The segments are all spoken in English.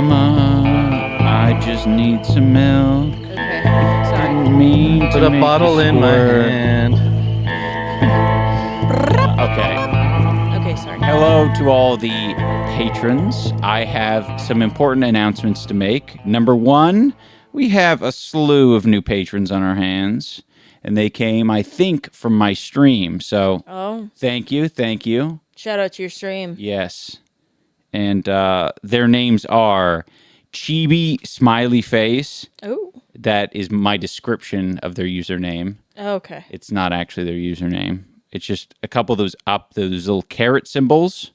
Mama, I just need some milk. Okay, sorry. Didn't mean to Put a make bottle you in my squirt. hand. Okay. Okay, sorry. Hello to all the patrons. I have some important announcements to make. Number one, we have a slew of new patrons on our hands, and they came, I think, from my stream. So thank you. Shout out to your stream. Yes. And their names are Chibi Smiley Face. Oh. That is my description of their username. Okay. It's not actually their username. It's just a couple of those little carrot symbols.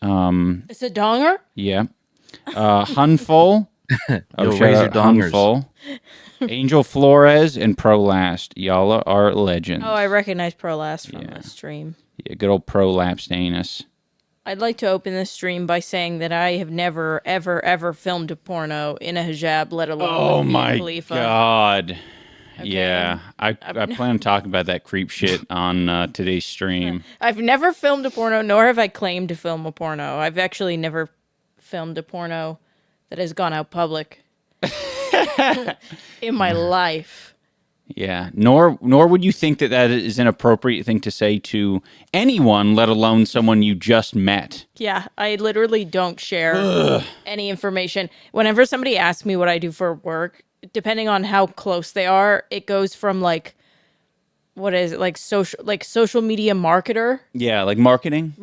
It's a donger? Yeah. Hunful. Yo, raise your dongers. Hunful. Angel Flores and Prolast. Y'all are legends. Oh, I recognize Prolast from the stream. Yeah, good old Prolapsed anus. I'd like to open this stream by saying that I have never, ever, ever filmed a porno in a hijab, let alone with Mia Khalifa. God. Okay. Yeah, I plan on talking about that creep shit on today's stream. I've never filmed a porno, nor have I claimed to film a porno. I've actually never filmed a porno that has gone out public in my life. Yeah, nor would you think that is an appropriate thing to say to anyone, let alone someone you just met. Yeah, I literally don't share any information. Whenever somebody asks me what I do for work, depending on how close they are, it goes from like, what is it, like social media marketer? Yeah, like marketing.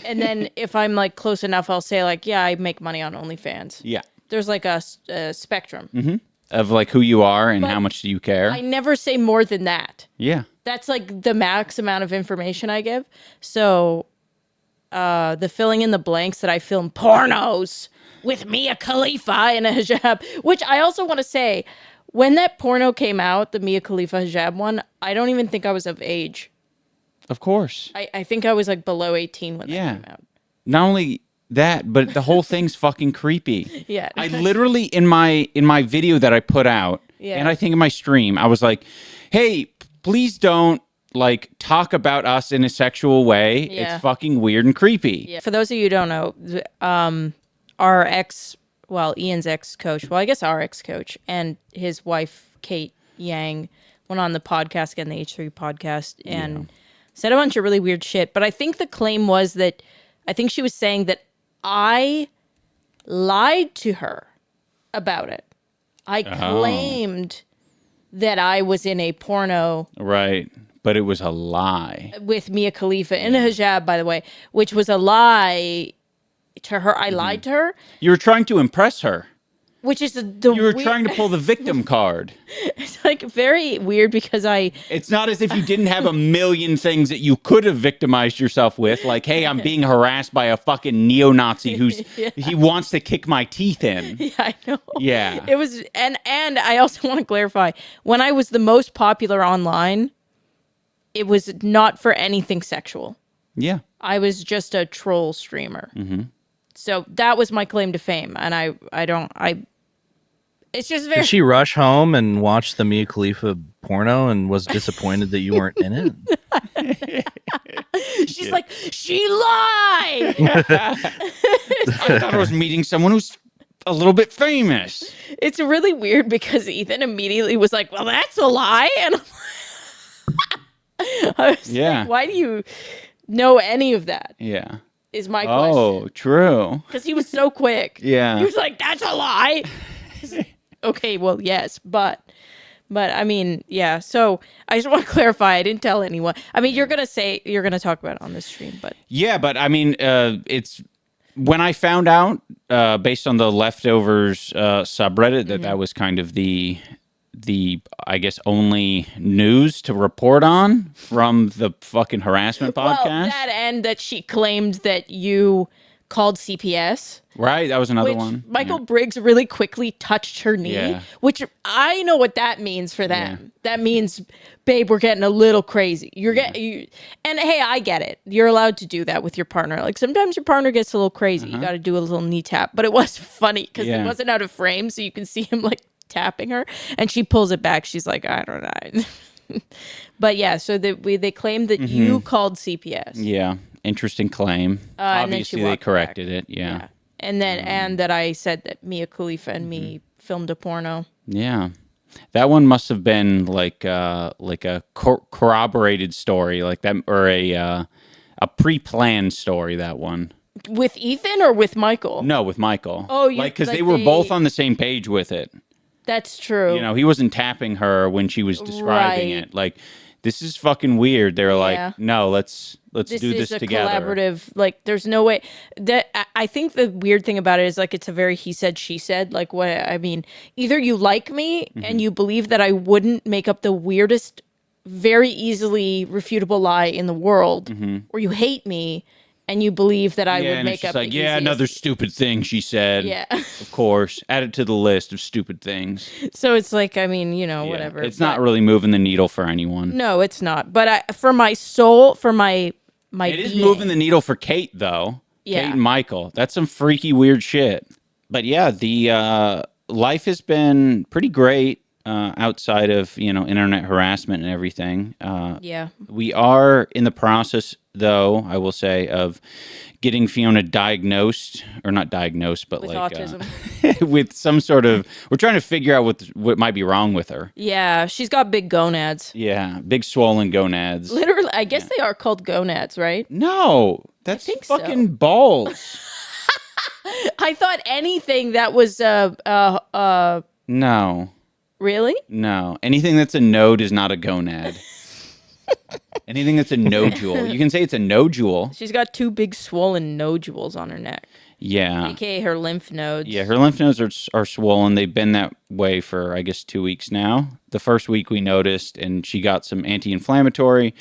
And then if I'm like close enough, I'll say like, yeah, I make money on OnlyFans. Yeah. There's like a spectrum. Mm-hmm. Of like who you are and how much do you care. I never say more than that. Yeah. That's like the max amount of information I give. So the filling in the blanks that I film pornos with Mia Khalifa in a hijab, which I also want to say, when that porno came out, the Mia Khalifa hijab one, I don't even think I was of age. Of course. I think I was like below 18 when that came out. Not only that, but the whole thing's fucking creepy. Yeah. I literally in my video that I put out, and I think in my stream, I was like, "Hey, please don't like talk about us in a sexual way. Yeah. It's fucking weird and creepy." Yeah. For those of you who don't know, Ian's ex-coach, well, I guess our ex-coach, and his wife, Kate Yang, went on the podcast, again, the H3 podcast, and said a bunch of really weird shit. But I think the claim was that, I think she was saying that I lied to her about it. I claimed that I was in a porno. Right. But it was a lie. With Mia Khalifa in a hijab, by the way, which was a lie to her. I lied to her. You were trying to impress her. Which is you were trying to pull the victim card. It's like very weird because It's not as if you didn't have a million things that you could have victimized yourself with. Like, hey, I'm being harassed by a fucking neo-Nazi he wants to kick my teeth in. Yeah, I know. Yeah. It was, and I also want to clarify, when I was the most popular online, it was not for anything sexual. Yeah. I was just a troll streamer. Mm-hmm. So that was my claim to fame, and it's just very... Did she rush home and watch the Mia Khalifa porno and was disappointed that you weren't in it? She's like, she lied! I thought I was meeting someone who's a little bit famous. It's really weird because Ethan immediately was like, well, that's a lie, and I was like, why do you know any of that? Yeah. Is my question. Oh, true. Because he was so quick. Yeah. He was like, that's a lie. Okay, well, yes, but I mean, yeah. So I just want to clarify. I didn't tell anyone. I mean, you're going to talk about it on this stream, but. Yeah, but I mean, it's when I found out based on the Leftovers subreddit that was kind of the I guess only news to report on from the fucking harassment podcast. Well, that and that she claimed that you called CPS. Right, that was another one. Michael Briggs really quickly touched her knee, which I know what that means for them. Yeah. That means, babe, we're getting a little crazy. And hey, I get it. You're allowed to do that with your partner. Like sometimes your partner gets a little crazy. You got to do a little knee tap. But it was funny because it wasn't out of frame, so you can see him like tapping her, and she pulls it back. She's like, I don't know. But yeah, so they claimed that you called CPS. Yeah, interesting claim. Obviously, they corrected it. Yeah. and then and that I said that Mia Khalifa and me filmed a porno. Yeah. That one must have been like a corroborated story, like that, or a pre-planned story. That one With Ethan or with Michael? no, with Michael. Oh, because they were both on the same page with it. That's true. You know, he wasn't tapping her when she was describing Right. it. Like, this is fucking weird. They're Yeah. like, no, let's do this is a together. collaborative. Like, there's no way that I think the weird thing about it is like it's a very he said she said. Like, what I mean, either you like me and you believe that I wouldn't make up the weirdest, very easily refutable lie in the world, or you hate me and you believe that I would and make it's just up like, the yeah, easiest. another stupid thing she said. Yeah. Of course. Add it to the list of stupid things. So it's like, I mean, you know, Yeah. whatever. It's not really moving the needle for anyone. No, it's not. But for my soul, for my It is being, moving the needle for Kate, though. Yeah. Kate and Michael. That's some freaky, weird shit. But yeah, the life has been pretty great outside of, internet harassment and everything. Yeah. We are in the process, though, I will say, of getting Fiona diagnosed, or not diagnosed, but With like autism. with some sort of. We're trying to figure out what might be wrong with her. Yeah, she's got big gonads. Yeah, big swollen gonads. Literally, I guess they are called gonads, right? No, that's think so. fucking balls. I thought anything that was No. really? No. Anything that's a node is not a gonad. Anything that's a nodule. You can say it's a nodule. She's got two big swollen nodules on her neck, Yeah. aka her lymph nodes. Yeah, her lymph nodes are swollen. They've been that way for, I guess, 2 weeks now. The first week we noticed, and she got some anti-inflammatory.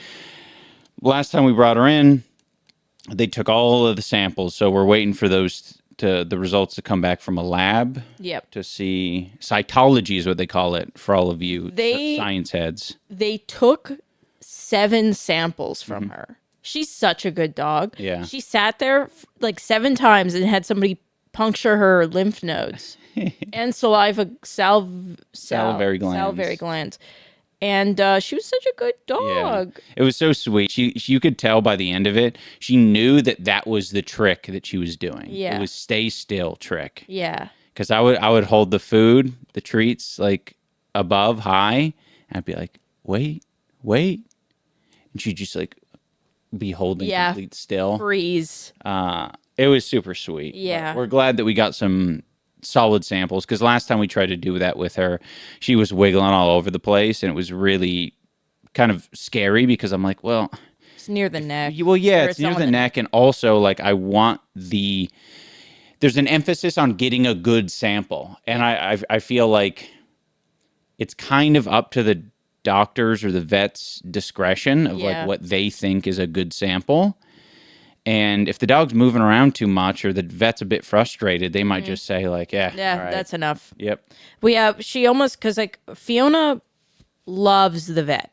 Last time we brought her in, they took all of the samples, so we're waiting for the results to come back from a lab. Yep. To see cytology is what they call it for all of you science heads. They took 7 samples from her. She's such a good dog. Yeah. She sat there like 7 times and had somebody puncture her lymph nodes and Salivary glands. And she was such a good dog. Yeah. It was so sweet. You could tell by the end of it, she knew that was the trick that she was doing. Yeah. It was stay still trick. Yeah. Because I would hold the food, the treats, like above, high, and I'd be like, wait. And she'd just like be holding complete still. Freeze. It was super sweet. Yeah. But we're glad that we got some solid samples, because last time we tried to do that with her, she was wiggling all over the place, and it was really kind of scary because I'm like, well, It's near the neck. well, yeah, Or it's near on the neck, and also like I want there's an emphasis on getting a good sample, and I feel like it's kind of up to the doctors or the vet's discretion of Yeah. like what they think is a good sample. And if the dog's moving around too much or the vet's a bit frustrated, they might just say like, yeah, Yeah, all right. that's enough. Yep. She almost, because like Fiona loves the vet.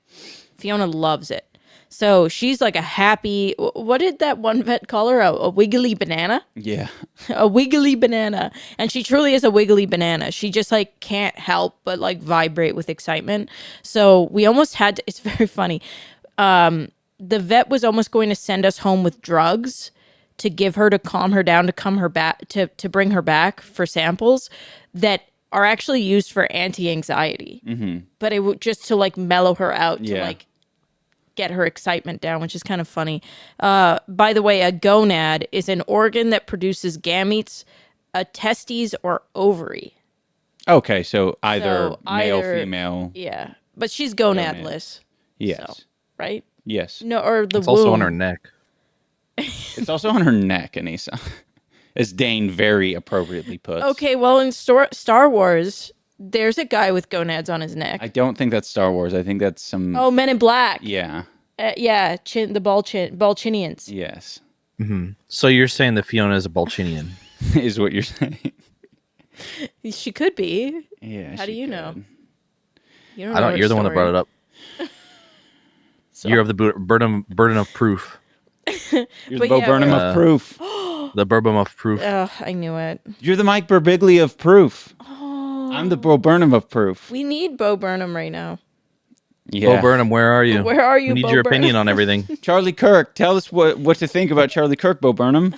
Fiona loves it. So she's like a happy, what did that one vet call her? A wiggly banana? Yeah. A wiggly banana. And she truly is a wiggly banana. She just like can't help but like vibrate with excitement. So we almost had to, it's very funny. The vet was almost going to send us home with drugs to give her to calm her down, to come her back, to bring her back for samples that are actually used for anti-anxiety. Mm-hmm. But it would just to like mellow her out, to like get her excitement down, which is kind of funny. By the way, a gonad is an organ that produces gametes, a testes, or ovary. Okay, so either So male, either- female. Yeah, but she's gonadless. Yes. So, right? Yes. No, or the It's womb. also on her neck. It's also on her neck, Anissa. As Dane very appropriately puts. Okay, well, in Star Wars, there's a guy with gonads on his neck. I don't think that's Star Wars. I think that's some. Oh, Men in Black. Yeah. Yeah, the Balchinians. Yes. So you're saying that Fiona is a Balchinian? Is what you're saying. She could be. Yeah. How do you know? could. You don't I know don't. her You're the one that story. brought it up. You have the burden of proof. You're the But Bo yeah, Burnham of proof. The Bourbon of proof. Ugh, I knew it. You're the Mike Birbiglia of proof. I'm the Bo Burnham of proof. We need Bo Burnham right now. Yeah. Bo Burnham, where are you? Where are you, We need Bo your Burnham? opinion on everything. Charlie Kirk. Tell us what to think about Charlie Kirk, Bo Burnham.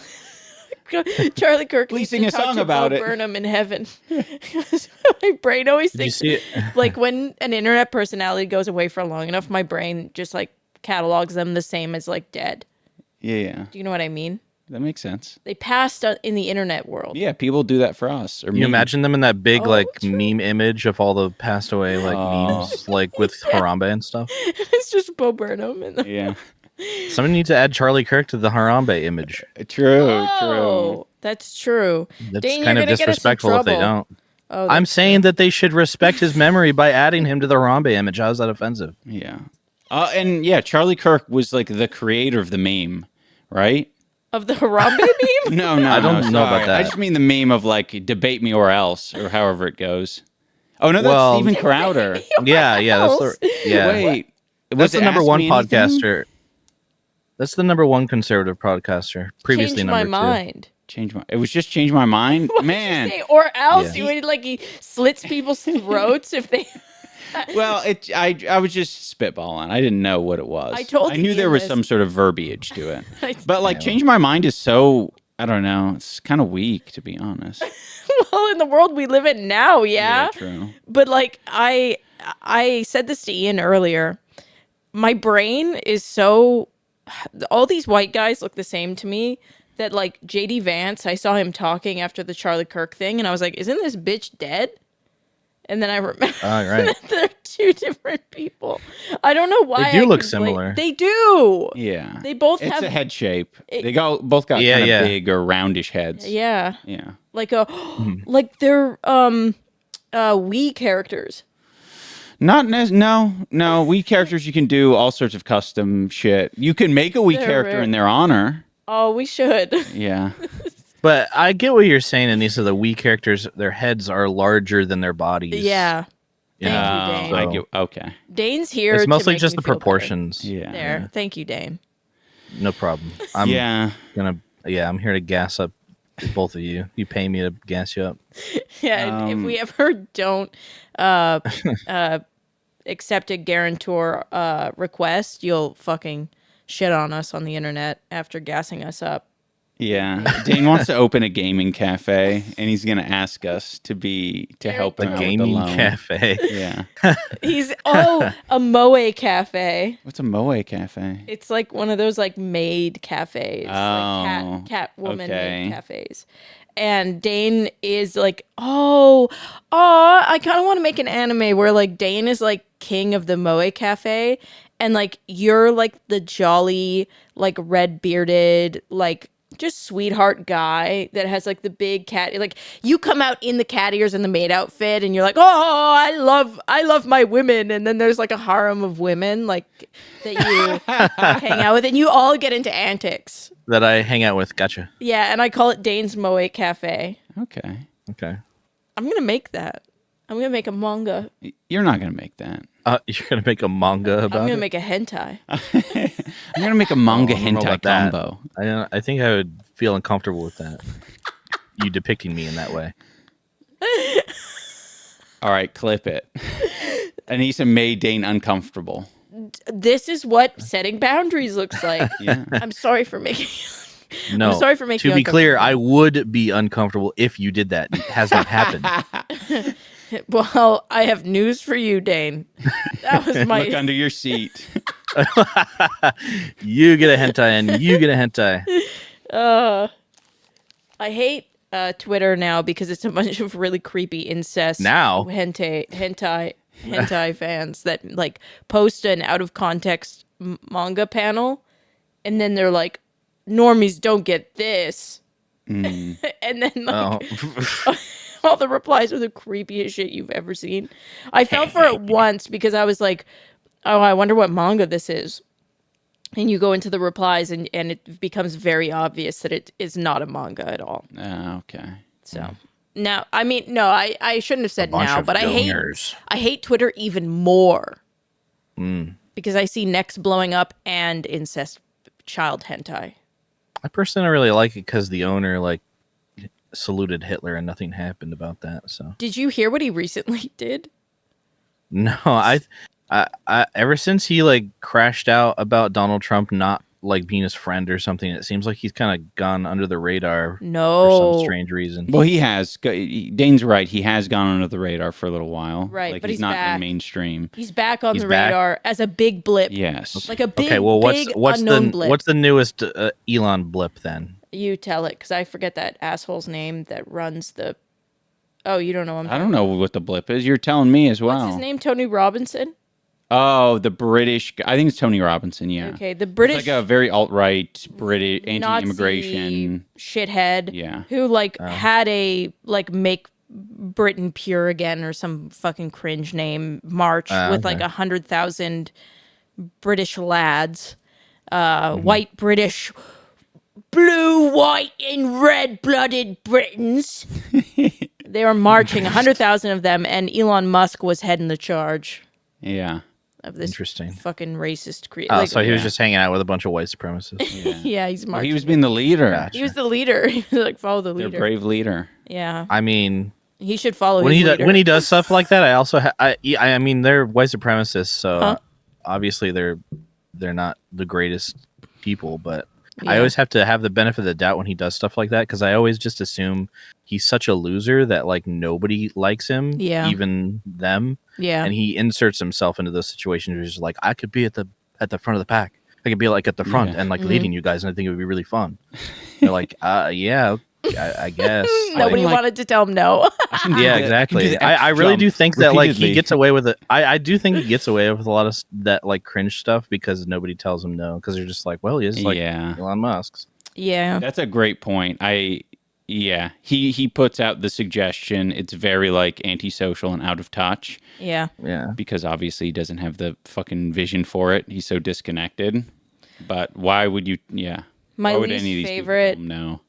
Charlie Kirk Please needs sing to a talk song to about Bo it. Burnham in heaven. My brain always Did you thinks see it? like when an internet personality goes away for long enough, my brain just like catalogs them the same as like dead. Yeah. Do you know what I mean? That makes sense. They passed in the internet world. Yeah, people do that for us. Or You imagine them in that big Oh, like true. meme image of all the passed away like memes like with Harambe and stuff. It's just Bo Burnham. And Yeah. Somebody needs to add Charlie Kirk to the Harambe image. True. Oh, that's true. That's Dane, kind you're of gonna get us in disrespectful if they trouble. don't. Oh, I'm that's saying that they should respect his memory by adding him to the Harambe image. How is that offensive? Yeah. And yeah, Charlie Kirk was like the creator of the meme, right? of the Harambe meme. No, I don't know about sorry. that. I just mean the meme of like debate me or else, or however it goes. Oh no, that's Well- Steven Crowder. Yeah, that's the yeah. Wait, That's was the it number Ask one Me Anything? podcaster. That's the number one conservative podcaster. Previously Changed my number two. mind. It was just change my mind, man. Say, or else Yeah. you would like he slits people's throats if they. Well, I was just spitballing. I didn't know what it was. I knew there was Ian some this. sort of verbiage to it, I- but like change my mind is so I don't know. It's kind of weak to be honest. Well, in the world we live in now, yeah. True. But like I said this to Ian earlier. My brain is so all these white guys look the same to me that like JD Vance, I saw him talking after the Charlie Kirk thing and I was like, isn't this bitch dead? And then I remember All right. that they're two different people. I don't know why. They do I look conflate- similar. They do. Yeah. They both It's have a head shape. They both got Yeah, kind of yeah. big or roundish heads. Yeah. Yeah. Like a like they're Wii characters. No. Wii characters you can do all sorts of custom shit. You can make a Wii They're character rare. in their honor. Oh, we should. Yeah. But I get what you're saying, and these are the Wii characters. Their heads are larger than their bodies. Yeah. Thank you, Dane. I get okay. Dane's here. It's to mostly make just me the feel better. proportions. Yeah. There. Thank you, Dane. No problem. I'm Yeah. I'm here to gas up both of you. You pay me to gas you up. Yeah, and if we ever don't accept a guarantor request, you'll fucking shit on us on the internet after gassing us up. Yeah. Dane wants to open a gaming cafe and he's going to ask us to help him The out gaming with the loan. cafe. Yeah. He's a Moe cafe. What's a Moe cafe? It's like one of those like maid cafes, Oh, like cat woman okay. maid cafes. And Dane is like, I kind of want to make an anime where like Dane is like king of the Moe cafe, and like you're like the jolly, like red bearded, like just sweetheart guy that has like the big cat. Like you come out in the cat ears and the maid outfit, and you're like, I love my women. And then there's like a harem of women like that you hang out with, and you all get into antics. That I hang out with. Gotcha. Yeah, and I call it Dane's Moe Cafe. Okay. Okay. I'm gonna make that. I'm gonna make a manga. You're not going to make that. You're gonna make a manga I'm about gonna it? make a hentai. I'm going to make a manga I don't know hentai about that. combo. I think I would feel uncomfortable with that. You depicting me in that way. All right, clip it. Anissa made Dane uncomfortable. This is what setting boundaries looks like. Yeah. I'm sorry for making. No. I'm sorry for making To you be clear, I would be uncomfortable if you did that. It has not happened. Well, I have news for you, Dane. That was Look my. under your seat. You get a hentai and you get a hentai. I hate Twitter now because it's a bunch of really creepy incest Now? hentai fans that like post an out of context manga panel, and then they're like, "Normies don't get this," and then like. Oh. All the replies are the creepiest shit you've ever seen. I fell for it once because I was like, oh, I wonder what manga this is. And you go into the replies and it becomes very obvious that it is not a manga at all. Okay. So now, I mean, no, I shouldn't have said Bunch now, of but donors. I hate Twitter even more because I see necks blowing up and incest child hentai. I personally don't really like it because the owner like saluted Hitler and nothing happened about that. So Did you hear what he recently did? no, I ever since he like crashed out about Donald Trump not like being his friend or something. It seems like he's kind of gone under the radar for No. some strange reason. Well, he has. Dane's right. He has gone under the radar for a little while. Right, like but he's not back. in mainstream. He's back on He's the back? radar as a big blip. Yes. Like a big, Okay, well, big unknown blip. what's the newest Elon blip then? You tell it, because I forget that asshole's name that runs the... Oh, you don't know him. I don't know what the blip is. You're telling me as well. What's his name? Tony Robinson? Oh, the British. I think it's Tony Robinson. Yeah. Okay, the British... It's like a very alt-right British Nazi anti-immigration shithead. Yeah. Who, like, had a, like, make Britain pure again or some fucking cringe name march with, like, 100,000 British lads. White British... Blue, white, and red-blooded Britons. They were marching, 100,000 of them, and Elon Musk was heading the charge Yeah. of this Interesting. fucking racist creature. Oh, so he was just hanging out with a bunch of white supremacists. yeah, he's Well, marching. he was being the leader. Gotcha. He was the leader. He was like, follow the The leader. brave leader. Yeah, I mean, he should follow when his he leader. when he does stuff like that, I also I mean they're white supremacists, so obviously they're not the greatest people, but I Yeah. always have to have the benefit of the doubt when he does stuff like that because I always just assume he's such a loser that like nobody likes him, Yeah. even them, Yeah. and he inserts himself into those situations where he's just like, I could be at the front of the pack. I could be like at the front Yeah. and like leading you guys, and I think it would be really fun. They're like, yeah, I guess. Nobody like- wanted to tell him no. Yeah, exactly. I really do think that like he gets away with it. I do think he gets away with a lot of that like cringe stuff because nobody tells him no because they're just like, well, he is like Yeah. Elon Musk's. yeah. That's a great point. He puts out the suggestion. It's very like antisocial and out of touch Yeah. Yeah. because obviously he doesn't have the fucking vision for it. He's so disconnected. But why would you? Yeah. My why would least any of these favorite- people tell him no?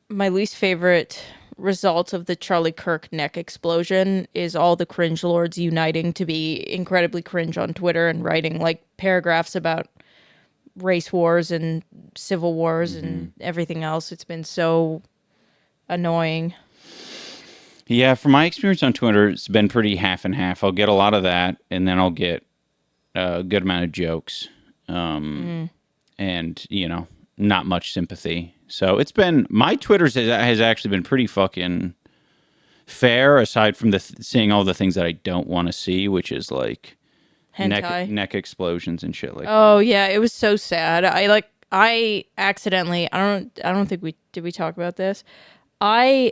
My least favorite result of the Charlie Kirk neck explosion is all the cringe lords uniting to be incredibly cringe on Twitter and writing like paragraphs about race wars and civil wars and everything else. It's been so annoying. Yeah, from my experience on Twitter, it's been pretty half and half. I'll get a lot of that, and then I'll get a good amount of jokes, and not much sympathy. So it's been my Twitter's has actually been pretty fucking fair, aside from seeing all the things that I don't want to see, which is like Hentai. neck explosions and shit like that. Oh yeah, it was so sad. I accidentally I don't think we talk about this. I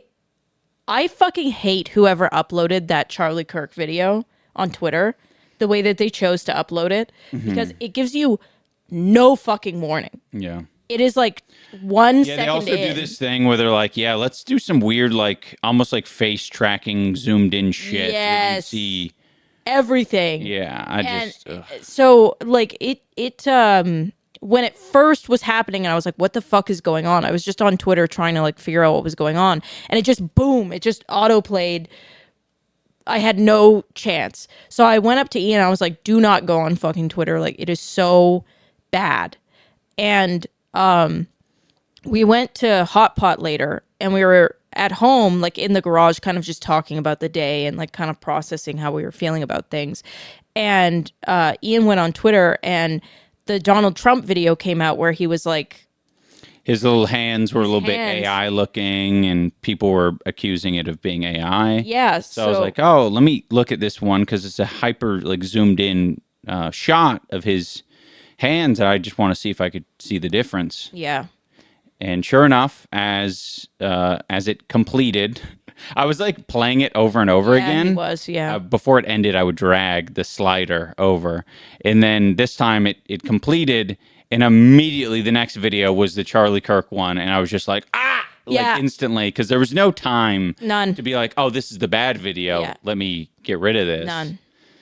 fucking hate whoever uploaded that Charlie Kirk video on Twitter, the way that they chose to upload it, because it gives you no fucking warning. Yeah. It is like 1 second Yeah, they also in. do this thing where they're like, yeah, let's do some weird, like, almost like face tracking, zoomed in shit. where you can Yes. see. Everything. Yeah, And so like it when it first was happening and I was like, what the fuck is going on? I was just on Twitter trying to like figure out what was going on, and it just auto played. I had no chance. So I went up to Ian, I was like, do not go on fucking Twitter. Like, it is so bad. And we went to Hot Pot later, and we were at home, like in the garage, kind of just talking about the day and like kind of processing how we were feeling about things. And Ian went on Twitter, and the Donald Trump video came out where he was like, his little hands were a little bit hands. AI looking, and people were accusing it of being AI. yeah. So I was like, oh, let me look at this one because it's a hyper, like, zoomed in shot of his hands, and I just want to see if I could see the difference. yeah. And sure enough, as it completed, I was like playing it over and over Yeah, again. he was, yeah. Before it ended, I would drag the slider over, and then this time it completed, and immediately the next video was the Charlie Kirk one, and I was just like, Yeah. like instantly, because there was no time None. to be like, oh, this is the bad video. Yeah. Let me get rid of this. None.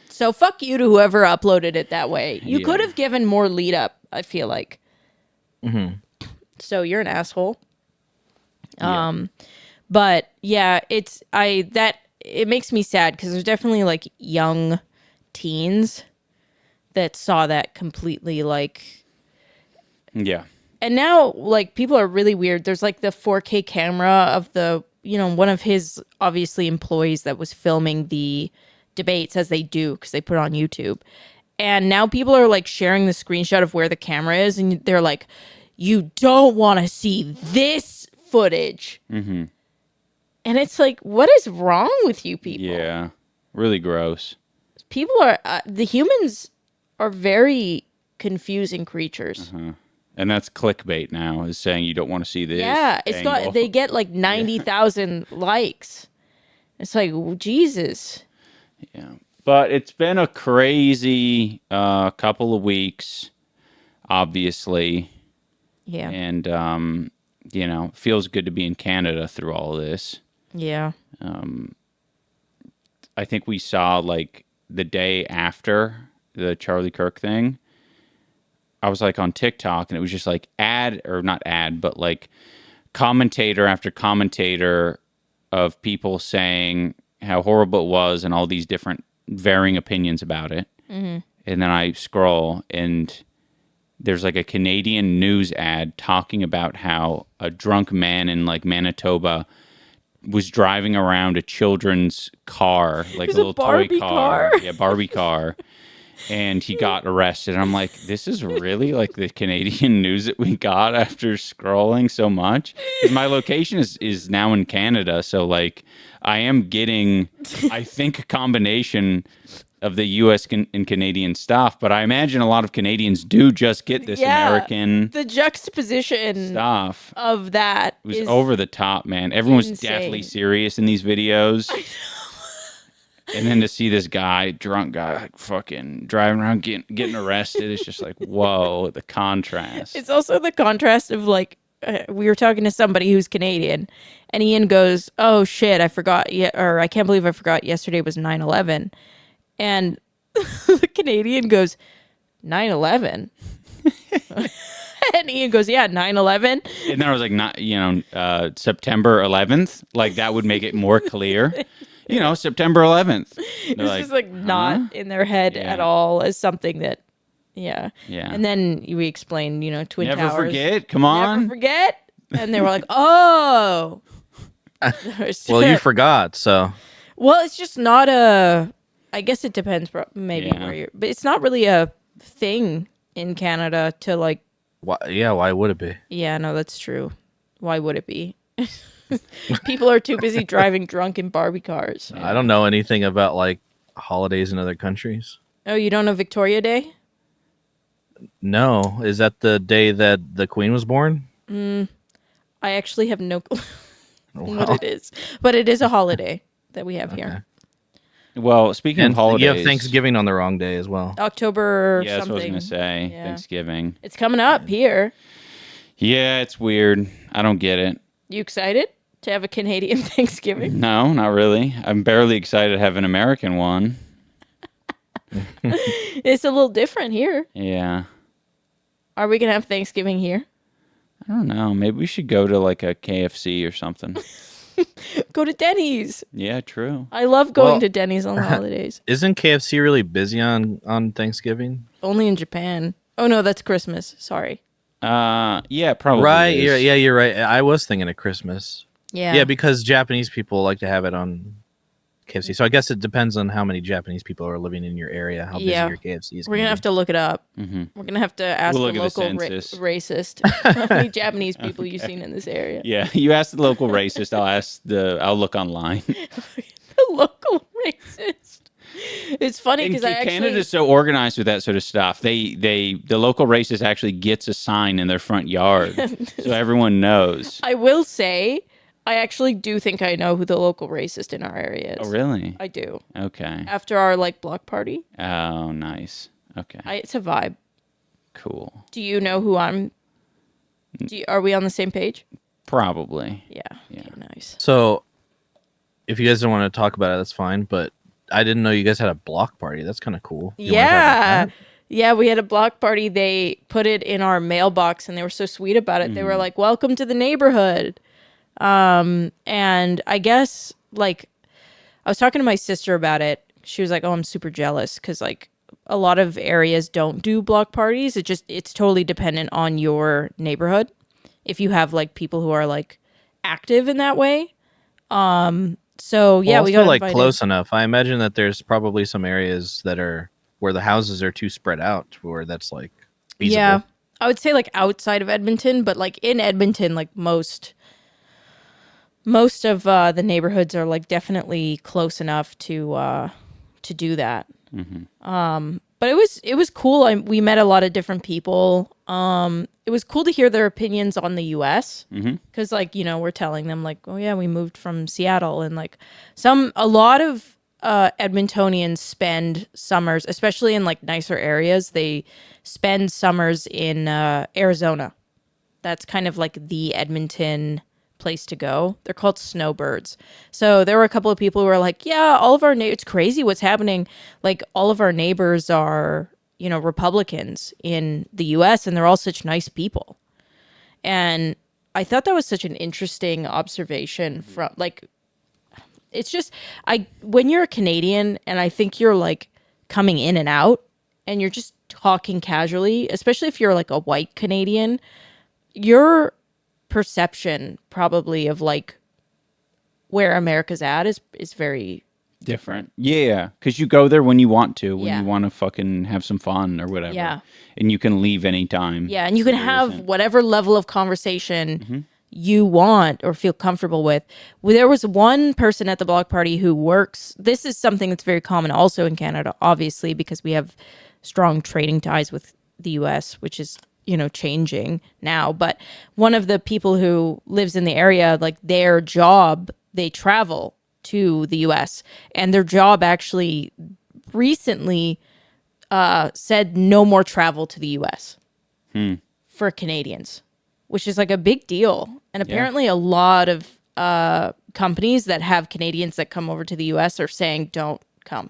So fuck you to whoever uploaded it that way. You Yeah. could have given more lead up, I feel like. So you're an asshole. But yeah, it makes me sad because there's definitely like young teens that saw that completely like, Yeah. and now like people are really weird. There's like the 4K camera of the, one of his obviously employees that was filming the debates, as they do because they put it on YouTube. And now people are like sharing the screenshot of where the camera is, and they're like, you don't want to see this footage. Mm-hmm. And it's like, what is wrong with you people? Yeah, really gross. People are, the humans are very confusing creatures. Uh-huh. And that's clickbait now, is saying you don't want to see this. Yeah, it's angle. got, they get like 90,000 likes. It's like, Jesus. Yeah. But it's been a crazy couple of weeks, obviously. Yeah. And, you know, feels good to be in Canada through all of this. Yeah. I think we saw, like, the day after the Charlie Kirk thing, I was, like, on TikTok, and it was just, like, but, like, commentator after commentator of people saying how horrible it was and all these different varying opinions about it. Mm-hmm. And then I scroll, and there's like a Canadian news ad talking about how a drunk man in like Manitoba was driving around a children's car, like a little toy car. Yeah, Barbie car. And he got arrested. And I'm like, this is really like the Canadian news that we got after scrolling so much. 'Cause my location is now in Canada. So like I am getting, I think, a combination of the U.S. and Canadian stuff. But I imagine a lot of Canadians do just get this American the juxtaposition stuff of that. It was over the top, man. Everyone was insane. deathly serious in these videos. And then to see this guy, drunk guy, like fucking driving around getting arrested, it's just like, whoa, the contrast. It's also the contrast of like, we were talking to somebody who's Canadian, and Ian goes, oh shit, I forgot, or I can't believe I forgot yesterday was 9/11. And the Canadian goes, 9/11? And Ian goes, yeah, 9/11. And then I was like, not, September 11th, like that would make it more clear. September 11th. It's like, just like not in their head at all as something that, yeah. And then we explained, Twin Towers. Never forget. Come on. Never forget. And they were like, oh. Well, you forgot, so. Well, it's just not I guess it depends maybe where you're, but it's not really a thing in Canada to like. Why would it be? Yeah, no, that's true. Why would it be? People are too busy driving drunk in Barbie cars. I don't know anything about like holidays in other countries. Oh, you don't know Victoria Day? No. Is that the day that the Queen was born? I actually have no clue what it is. But it is a holiday that we have here. Well, speaking of holidays... You have Thanksgiving on the wrong day as well. October yeah, something. That's what I was going to say. Yeah. Thanksgiving. It's coming up here. Yeah, it's weird. I don't get it. You excited to have a Canadian Thanksgiving? No, not really. I'm barely excited to have an American one. It's a little different here. Yeah. Are we going to have Thanksgiving here? I don't know. Maybe we should go to like a KFC or something. Go to Denny's. Yeah, true. I love going to Denny's on the holidays. Isn't KFC really busy on Thanksgiving? Only in Japan. Oh, no, that's Christmas. Sorry. Yeah, probably. Right. Yeah, you're right. I was thinking of Christmas. Yeah. Yeah, because Japanese people like to have it on KFC. So I guess it depends on how many Japanese people are living in your area, how busy your KFC is. We're going to have to look it up. Mm-hmm. We're going to have to ask the local racist how many Japanese people you've seen in this area. Yeah, you ask the local racist. I'll look online. The local racist. It's funny because Canada's so organized with that sort of stuff. The local racist actually gets a sign in their front yard, so everyone knows. I will say, I actually do think I know who the local racist in our area is. Oh, really? I do. Okay. After our block party. Oh, nice. Okay. It's a vibe. Cool. Do you know who I'm? Are we on the same page? Probably. Yeah. Okay, nice. So, if you guys don't want to talk about it, that's fine. But I didn't know you guys had a block party. That's kind of cool. Yeah. Yeah, we had a block party. They put it in our mailbox, and they were so sweet about it. Mm-hmm. They were like, "Welcome to the neighborhood." And I guess I was talking to my sister about it. She was like, "Oh, I'm super jealous because a lot of areas don't do block parties. It's totally dependent on your neighborhood. If you have people who are active in that way." So yeah, we got close enough. I imagine that there's probably some areas that are where the houses are too spread out to where that's like feasible. Yeah, I would say like outside of Edmonton, but like in Edmonton, like most of the neighborhoods are like definitely close enough to do that. But it was cool. We met a lot of different people. It was cool to hear their opinions on the U.S. because like, you know, we're telling them like, oh yeah, we moved from Seattle, and like a lot of Edmontonians spend summers, especially in like nicer areas. They spend summers in Arizona. That's kind of like the Edmonton place to go. They're called snowbirds. So there were a couple of people who were like, yeah, all of our it's crazy what's happening. Like all of our neighbors are, you know, Republicans in the US, and they're all such nice people. And I thought that was such an interesting observation from like, it's just, when you're a Canadian and I think you're like coming in and out and you're just talking casually, especially if you're like a white Canadian, your perception probably of like where America's at is very different. Yeah, because you go there when you want to, when you want to fucking have some fun or whatever. Yeah. And you can leave anytime. Yeah, and you can have whatever level of conversation you want or feel comfortable with. There was one person at the block party who works. This is something that's very common also in Canada, obviously, because we have strong trading ties with the US, which is, you know, changing now. But one of the people who lives in the area, like their job, they travel to the US, and their job actually recently said no more travel to the US for Canadians, which is like a big deal. And apparently a lot of companies that have Canadians that come over to the US are saying don't come,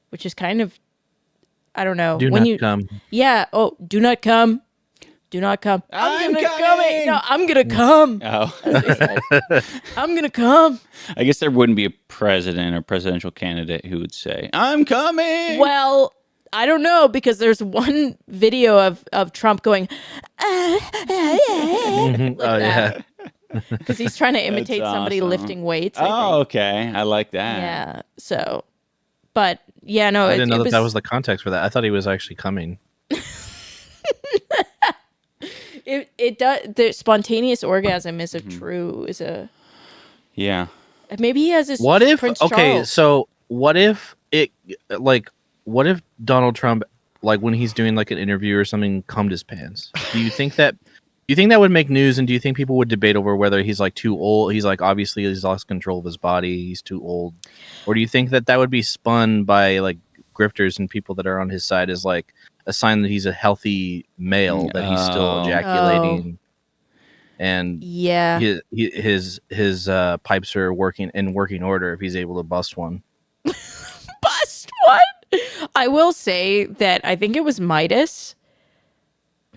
which is kind of, I don't know. Do not come. Yeah. Oh, do not come. Do not come. I'm coming. No, I'm going to come. Oh. I'm going to come. I guess there wouldn't be a president or presidential candidate who would say, I'm coming. Well, I don't know, because there's one video of Trump going, yeah. because he's trying to imitate somebody lifting weights. Okay. I like that. Yeah. So, but yeah, no. I didn't know that was the context for that. I thought he was actually coming. It does. The spontaneous orgasm is a Yeah. Maybe he has his. What if? Prince Okay, Charles. so what if what if Donald Trump, like when he's doing like an interview or something, cummed his pants? Do you think that would make news? And do you think people would debate over whether he's like too old? He's like, obviously he's lost control of his body. He's too old. Or do you think that would be spun by like grifters and people that are on his side as like a sign that he's a healthy male, that he's still ejaculating, and his pipes are in working order if he's able to bust one? Bust one. I will say that I think it was Midas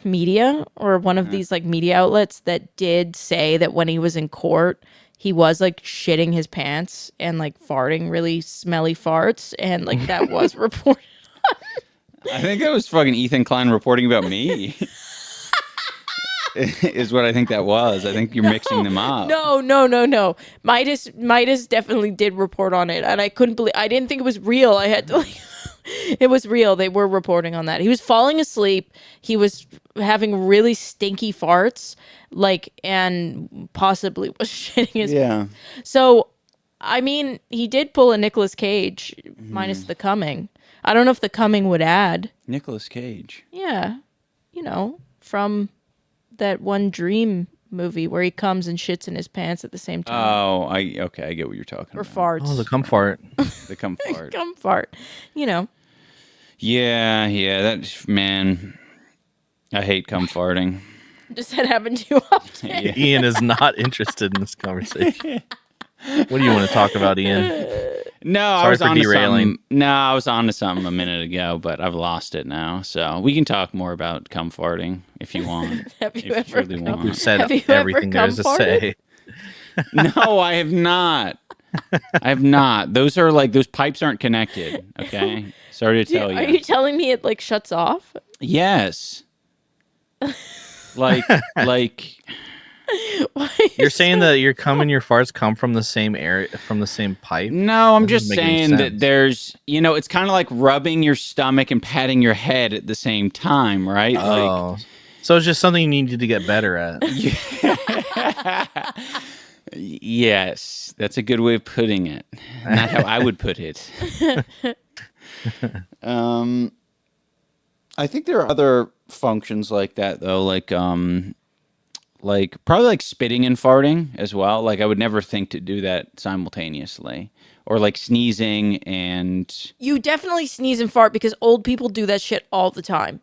Media or one of these like media outlets that did say that when he was in court, he was like shitting his pants and like farting really smelly farts, and like that was reported. I think that was fucking Ethan Klein reporting about me. Is what I think that was. I think you're mixing them up. No. Midas definitely did report on it, and I couldn't believe. I didn't think it was real. I had to like. It was real. They were reporting on that. He was falling asleep. He was having really stinky farts, like, and possibly was shitting his. Yeah. So, I mean, he did pull a Nicolas Cage minus the coming. I don't know if the coming would add. Nicolas Cage. Yeah. You know, from that one Dream movie where he comes and shits in his pants at the same time. Oh, I get what you're talking or about. Farts. Oh, the cum fart. The cum fart. Cum fart. You know. Yeah, that, man, I hate cum farting. Does that happen to you often? Yeah. Ian is not interested in this conversation. What do you want to talk about, Ian? No, I was on to something a minute ago, but I've lost it now. So we can talk more about cum farting if you want. Have you ever really want. We've said everything there is to say. No, I have not. I have not. Those pipes aren't connected. Okay, sorry to tell you. Are you telling me it like shuts off? Yes. Like You're saying that your cum and your farts come from the same area, from the same pipe? No, I'm That just doesn't make any saying that sense. there's, it's kind of like rubbing your stomach and patting your head at the same time, right? Oh, so it's just something you needed to get better at. Yes, that's a good way of putting it. Not how I would put it. I think there are other functions like that though, like probably like spitting and farting as well. Like I would never think to do that simultaneously, or like sneezing and. You definitely sneeze and fart because old people do that shit all the time.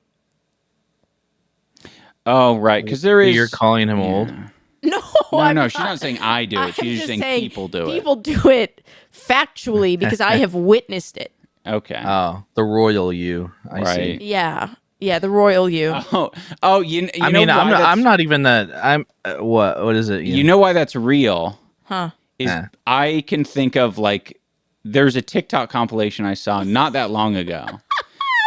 Oh right, because there is. You're calling him old. No, No, she's not saying I do it. She's just saying people do it. People do it factually because I have witnessed it. Okay. Oh, the royal you. I Right. see. Yeah, the royal you. You I know mean, why I'm not even that. I'm what is it? You know why that's real? Huh. Is I can think of like there's a TikTok compilation I saw not that long ago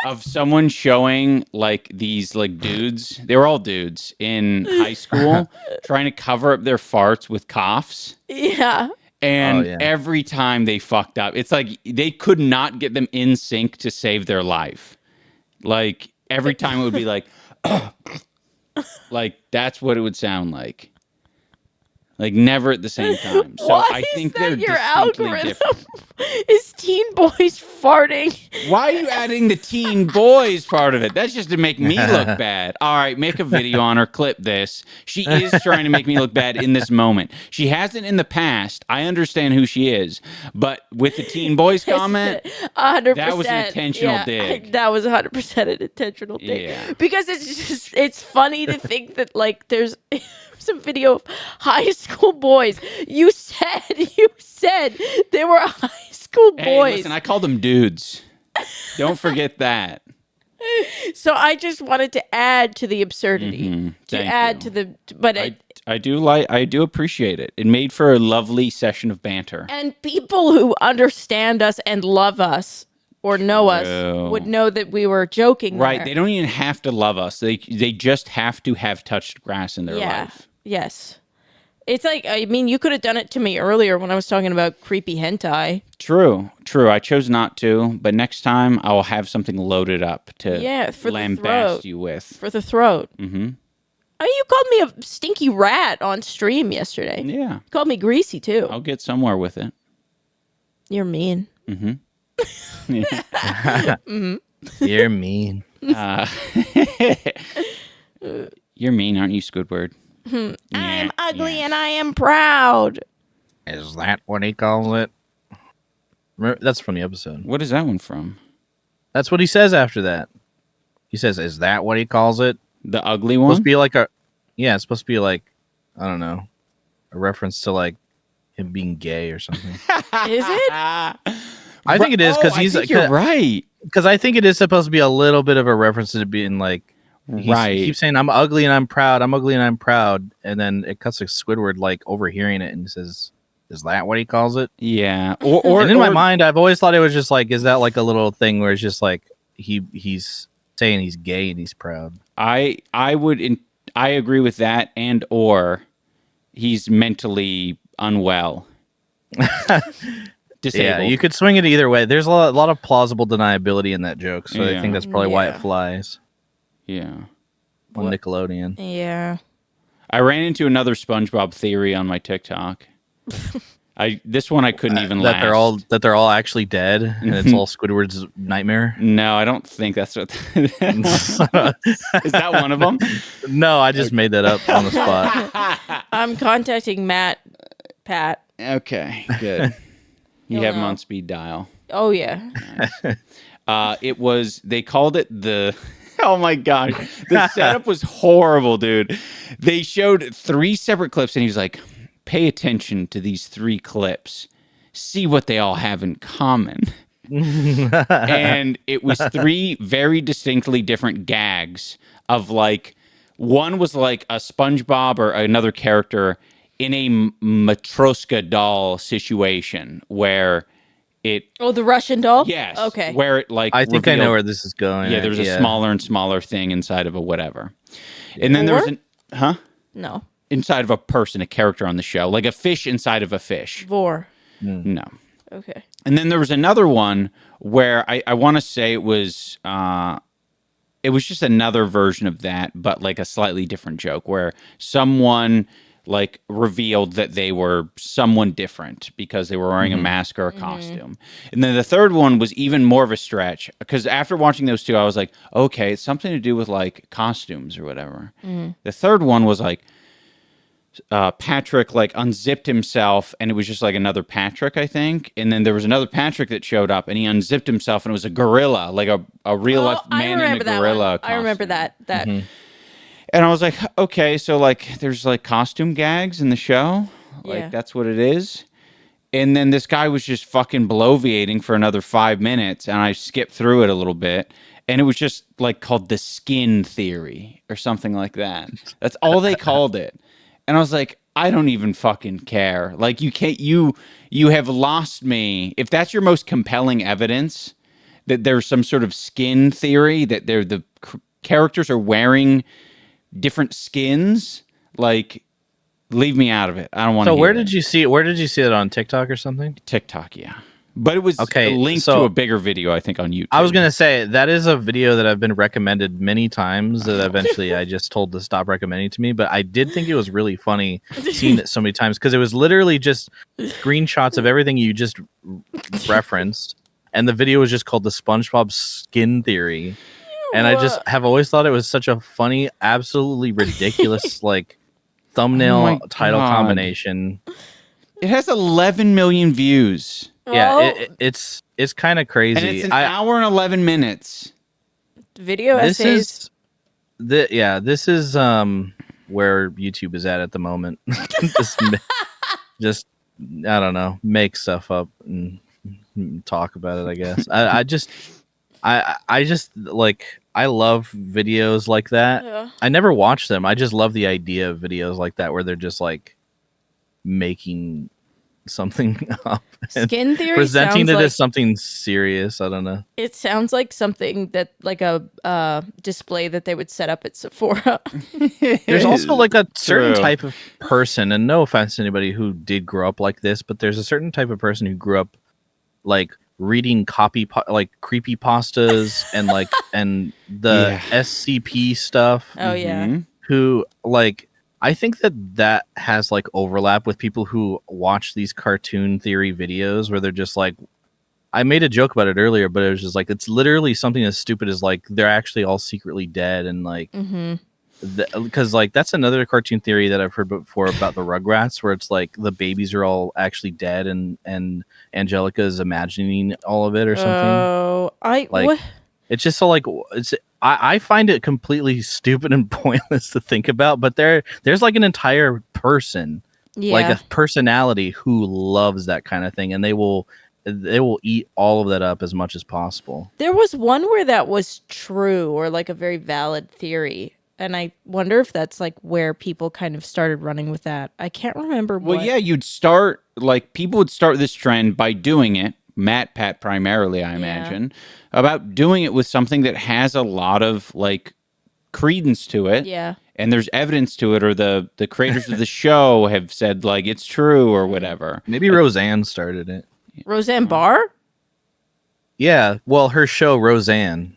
of someone showing like these like dudes. They were all dudes in high school trying to cover up their farts with coughs. Yeah. And every time they fucked up, it's like they could not get them in sync to save their life. Like every time it would be like, like that's what it would sound like. Like never at the same time. So Why I think is that they're your distinctly algorithm? different. Is teen boys farting? Why are you adding the teen boys part of it? That's just to make me look bad. All right, make a video on her, clip this. She is trying to make me look bad in this moment. She hasn't in the past. I understand who she is. But with the teen boys comment, 100%. that was an intentional dig. That was 100% an intentional dig. Yeah. Because it's funny to think that like there's a video of high school boys. You said they were high school boys. Hey, listen, I called them dudes. Don't forget that. So I just wanted to add to the absurdity. Thank you. But I do appreciate it. It made for a lovely session of banter. and people who understand us and love us or know us would know that we were joking. Right. there. They don't even have to love us. They just have to have touched grass in their life. Yes. It's like, I mean, you could have done it to me earlier when I was talking about creepy hentai. True. I chose not to, but next time I will have something loaded up to for the lambast throat. you with. For the throat. Mm-hmm. Oh, you called me a stinky rat on stream yesterday. Yeah. You called me greasy, too. I'll get somewhere with it. You're mean. You're mean. You're mean, aren't you, Squidward? I am ugly and I am proud. Is that what he calls it? Remember, that's from the episode. What is that one from? That's what he says after that. He says, "Is that what he calls it?" The ugly It's one? supposed to be like it's supposed to be like, I don't know, a reference to like him being gay or something. Is it? I think it is because I think you're right. Because I think it is supposed to be a little bit of a reference to being like, he keeps saying, "I'm ugly and I'm proud. I'm ugly and I'm proud," and then it cuts to Squidward like overhearing it and he says, "Is that what he calls it?" Yeah. Or and in my mind, I've always thought it was just like, is that like a little thing where it's just like he's saying he's gay and he's proud? I agree with that, and or he's mentally unwell. Disabled. Yeah, you could swing it either way. There's a lot of plausible deniability in that joke, so I think that's probably why it flies. Yeah. On Nickelodeon. Yeah. I ran into another SpongeBob theory on my TikTok. This one I couldn't even last. That they're all actually dead and it's all Squidward's nightmare. No, I don't think that's what. Is that one of them? No, I just made that up on the spot. I'm contacting Pat. Okay, good. You have him on speed dial. Oh yeah. Nice. They called it the. Oh my god, the setup was horrible, dude. They showed 3 separate clips, and he was like, "Pay attention to these 3 clips. See what they all have in common." And it was 3 very distinctly different gags of like, one was like a SpongeBob or another character in a Matryoshka doll situation where the Russian doll? Yes. Okay. Where it like I think I know where this is going. Yeah, there's a smaller and smaller thing inside of a whatever. And then there was No. inside of a person, a character on the show, like a fish inside of a fish. Vor. No. Okay. And then there was another one where I want to say it was just another version of that, but like a slightly different joke where someone like revealed that they were someone different because they were wearing a mask or a costume. And then the third one was even more of a stretch because after watching those two, I was like, okay, it's something to do with like costumes or whatever. The third one was like, Patrick like unzipped himself and it was just like another Patrick, I think. And then there was another Patrick that showed up and he unzipped himself and it was a gorilla, like a real life man in a gorilla costume. I remember that. And I was like, okay, so like there's like costume gags in the show. Like that's what it is. And then this guy was just fucking bloviating for another 5 minutes and I skipped through it a little bit. And it was just like called the skin theory or something like that. That's all they called it. And I was like, I don't even fucking care. Like you can't, you have lost me. If that's your most compelling evidence that there's some sort of skin theory, that the characters are wearing different skins, like leave me out of it. I don't want to. So where did you see it? Where did you see it on TikTok or something? TikTok, yeah. But it was linked to a bigger video, I think, on YouTube. I was going to say, that is a video that I've been recommended many times that eventually I just told to stop recommending to me. But I did think it was really funny seeing it so many times because it was literally just screenshots of everything you just referenced. And the video was just called the SpongeBob Skin Theory. And I just have always thought it was such a funny, absolutely ridiculous like thumbnail title combination. It has 11 million views. Yeah, it's kind of crazy. And it's an hour and 11 minutes. Video essays. This is where YouTube is at the moment. just I don't know, make stuff up and talk about it, I guess. I just like, I love videos like that. Yeah. I never watch them. I just love the idea of videos like that where they're just like making something up, skin theory, presenting it as something serious. I don't know. It sounds like something that like a display that they would set up at Sephora. There's also like a certain type of person, and no offense to anybody who did grow up like this, but there's a certain type of person who grew up like reading like creepy pastas and like and the SCP stuff. Oh yeah. Who like, I think that has like overlap with people who watch these cartoon theory videos where they're just like, I made a joke about it earlier, but it was just like, it's literally something as stupid as like they're actually all secretly dead, and like because like that's another cartoon theory that I've heard before about the Rugrats, where it's like the babies are all actually dead and Angelica is imagining all of it or something. Oh, what? It's just so like I find it completely stupid and pointless to think about, but there's like an entire person, like a personality who loves that kind of thing, and they will eat all of that up as much as possible. There was one where that was true, or like a very valid theory, and I wonder if that's like where people kind of started running with that. I can't remember. Well, yeah, people would start this trend by doing it. Pat primarily, I imagine, about doing it with something that has a lot of like credence to it. Yeah. And there's evidence to it, or the creators of the show have said like it's true or whatever. Maybe Roseanne started it. Roseanne Barr? Yeah. Well, her show Roseanne.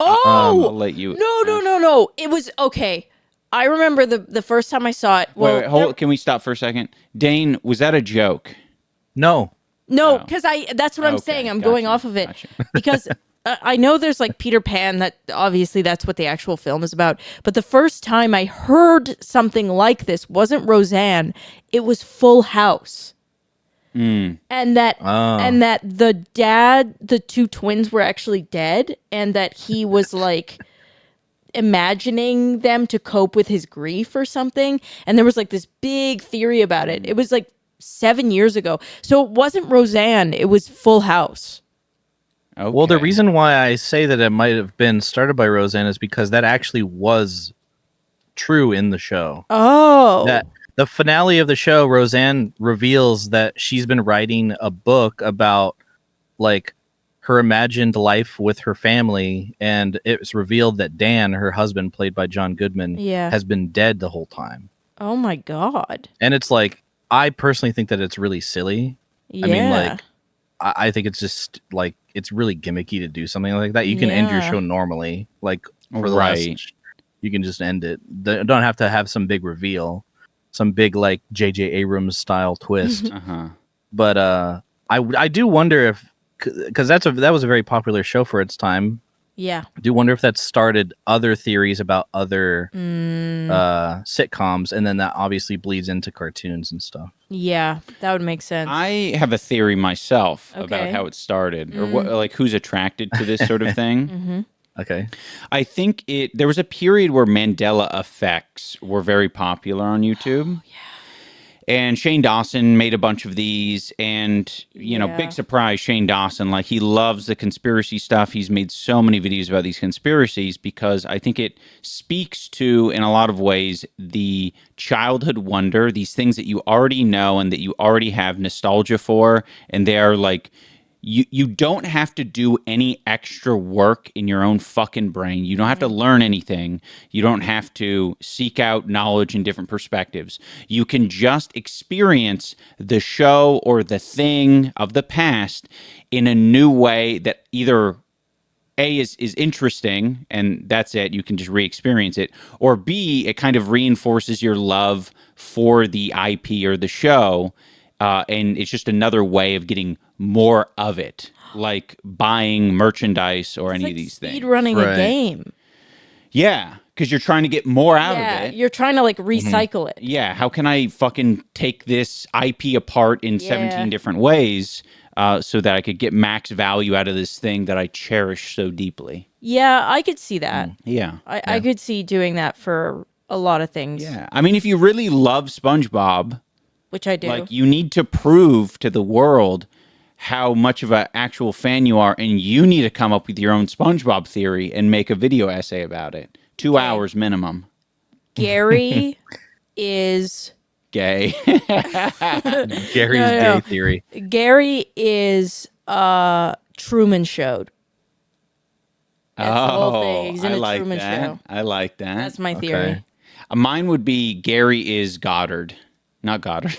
Oh, I'll let you. No. It was okay. I remember the first time I saw it. Well, wait, hold. Can we stop for a second? Dane, was that a joke? No, because that's what I'm saying. I'm going off of it because I know there's like Peter Pan, that obviously that's what the actual film is about. But the first time I heard something like this wasn't Roseanne, it was Full House. And that the two twins were actually dead, and that he was like imagining them to cope with his grief or something. And there was like this big theory about it. It was like 7 years ago. So it wasn't Roseanne, it was Full House. Okay. Well, the reason why I say that it might have been started by Roseanne is because that actually was true in the show. Oh. That the finale of the show, Roseanne reveals that she's been writing a book about like her imagined life with her family, and it's revealed that Dan, her husband, played by John Goodman, has been dead the whole time. Oh my God. And it's like, I personally think that it's really silly. Yeah. I mean, like, I think it's just like, it's really gimmicky to do something like that. You can end your show normally, like for the last, you can just end it. Don't have to have some big reveal, some big like J.J. Abrams style twist. But I do wonder if, because that was a very popular show for its time. Yeah. I do wonder if that started other theories about other sitcoms, and then that obviously bleeds into cartoons and stuff. Yeah, that would make sense. I have a theory myself about how it started, or what, like who's attracted to this sort of thing. Okay. I think there was a period where Mandela effects were very popular on YouTube. And Shane Dawson made a bunch of these, and, you know, big surprise, Shane Dawson, like, he loves the conspiracy stuff. He's made so many videos about these conspiracies because I think it speaks to, in a lot of ways, the childhood wonder, these things that you already know and that you already have nostalgia for, and they are, like, you don't have to do any extra work in your own fucking brain. You don't have to learn anything. You don't have to seek out knowledge in different perspectives. You can just experience the show or the thing of the past in a new way that either A, is interesting, and that's it. You can just re-experience it. Or B, it kind of reinforces your love for the IP or the show, and it's just another way of getting more of it, like buying merchandise or any of these things. Speed running a game. Yeah, because you're trying to get more out of it. You're trying to like recycle it. Yeah, how can I fucking take this IP apart in 17 different ways so that I could get max value out of this thing that I cherish so deeply? Yeah, I could see that. I could see doing that for a lot of things. Yeah, I mean, if you really love SpongeBob, which I do, like, you need to prove to the world how much of an actual fan you are, and you need to come up with your own SpongeBob theory and make a video essay about it. 2 hours minimum. Gary is gay. Gary's gay theory. Gary is Truman Showed. That's the whole thing. He's in a Truman Show. I like that. That's my theory. Okay. Mine would be Gary is Goddard. Not Goddard.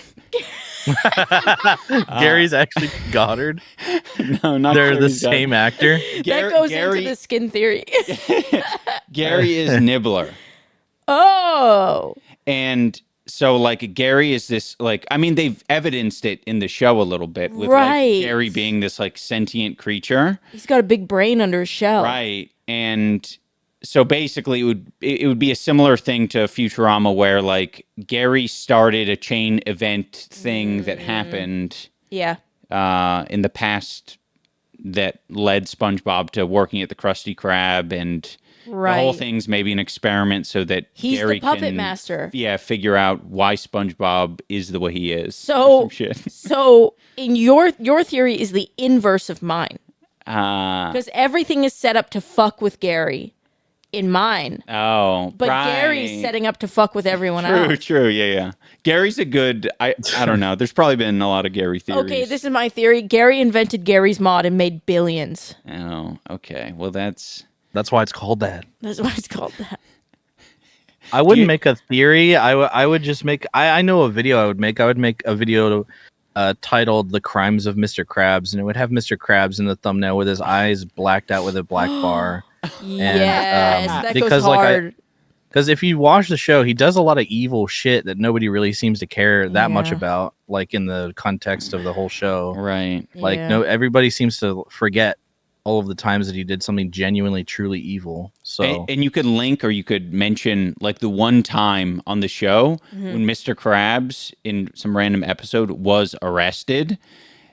Gary's actually Goddard. No, not They're Gary the same actor. That goes into the skin theory. Gary is Nibbler. Oh. And so, like, Gary is this, like, I mean, they've evidenced it in the show a little bit with like Gary being this like sentient creature. He's got a big brain under his shell. Right. And so basically it would be a similar thing to Futurama, where like Gary started a chain event thing that happened in the past that led SpongeBob to working at the Krusty Krab, and the whole thing's maybe an experiment so that Gary the puppet can master. Figure out why SpongeBob is the way he is. So so in your theory is the inverse of mine. Because everything is set up to fuck with Gary. In mine. Oh, but Gary's setting up to fuck with everyone else. True. Yeah. Gary's a good, I don't know. There's probably been a lot of Gary theories. Okay, this is my theory. Gary invented Gary's Mod and made billions. Oh, okay. Well, that's why it's called that. That's why it's called that. I wouldn't make a theory. I would just make, I know a video I would make. I would make a video titled The Crimes of Mr. Krabs, and it would have Mr. Krabs in the thumbnail with his eyes blacked out with a black bar. Yes, that because goes hard. Because if you watch the show, he does a lot of evil shit that nobody really seems to care that much about, like in the context of the whole show. Right. Like everybody seems to forget all of the times that he did something genuinely, truly evil. So and you could link, or you could mention like the one time on the show when Mr. Krabs in some random episode was arrested.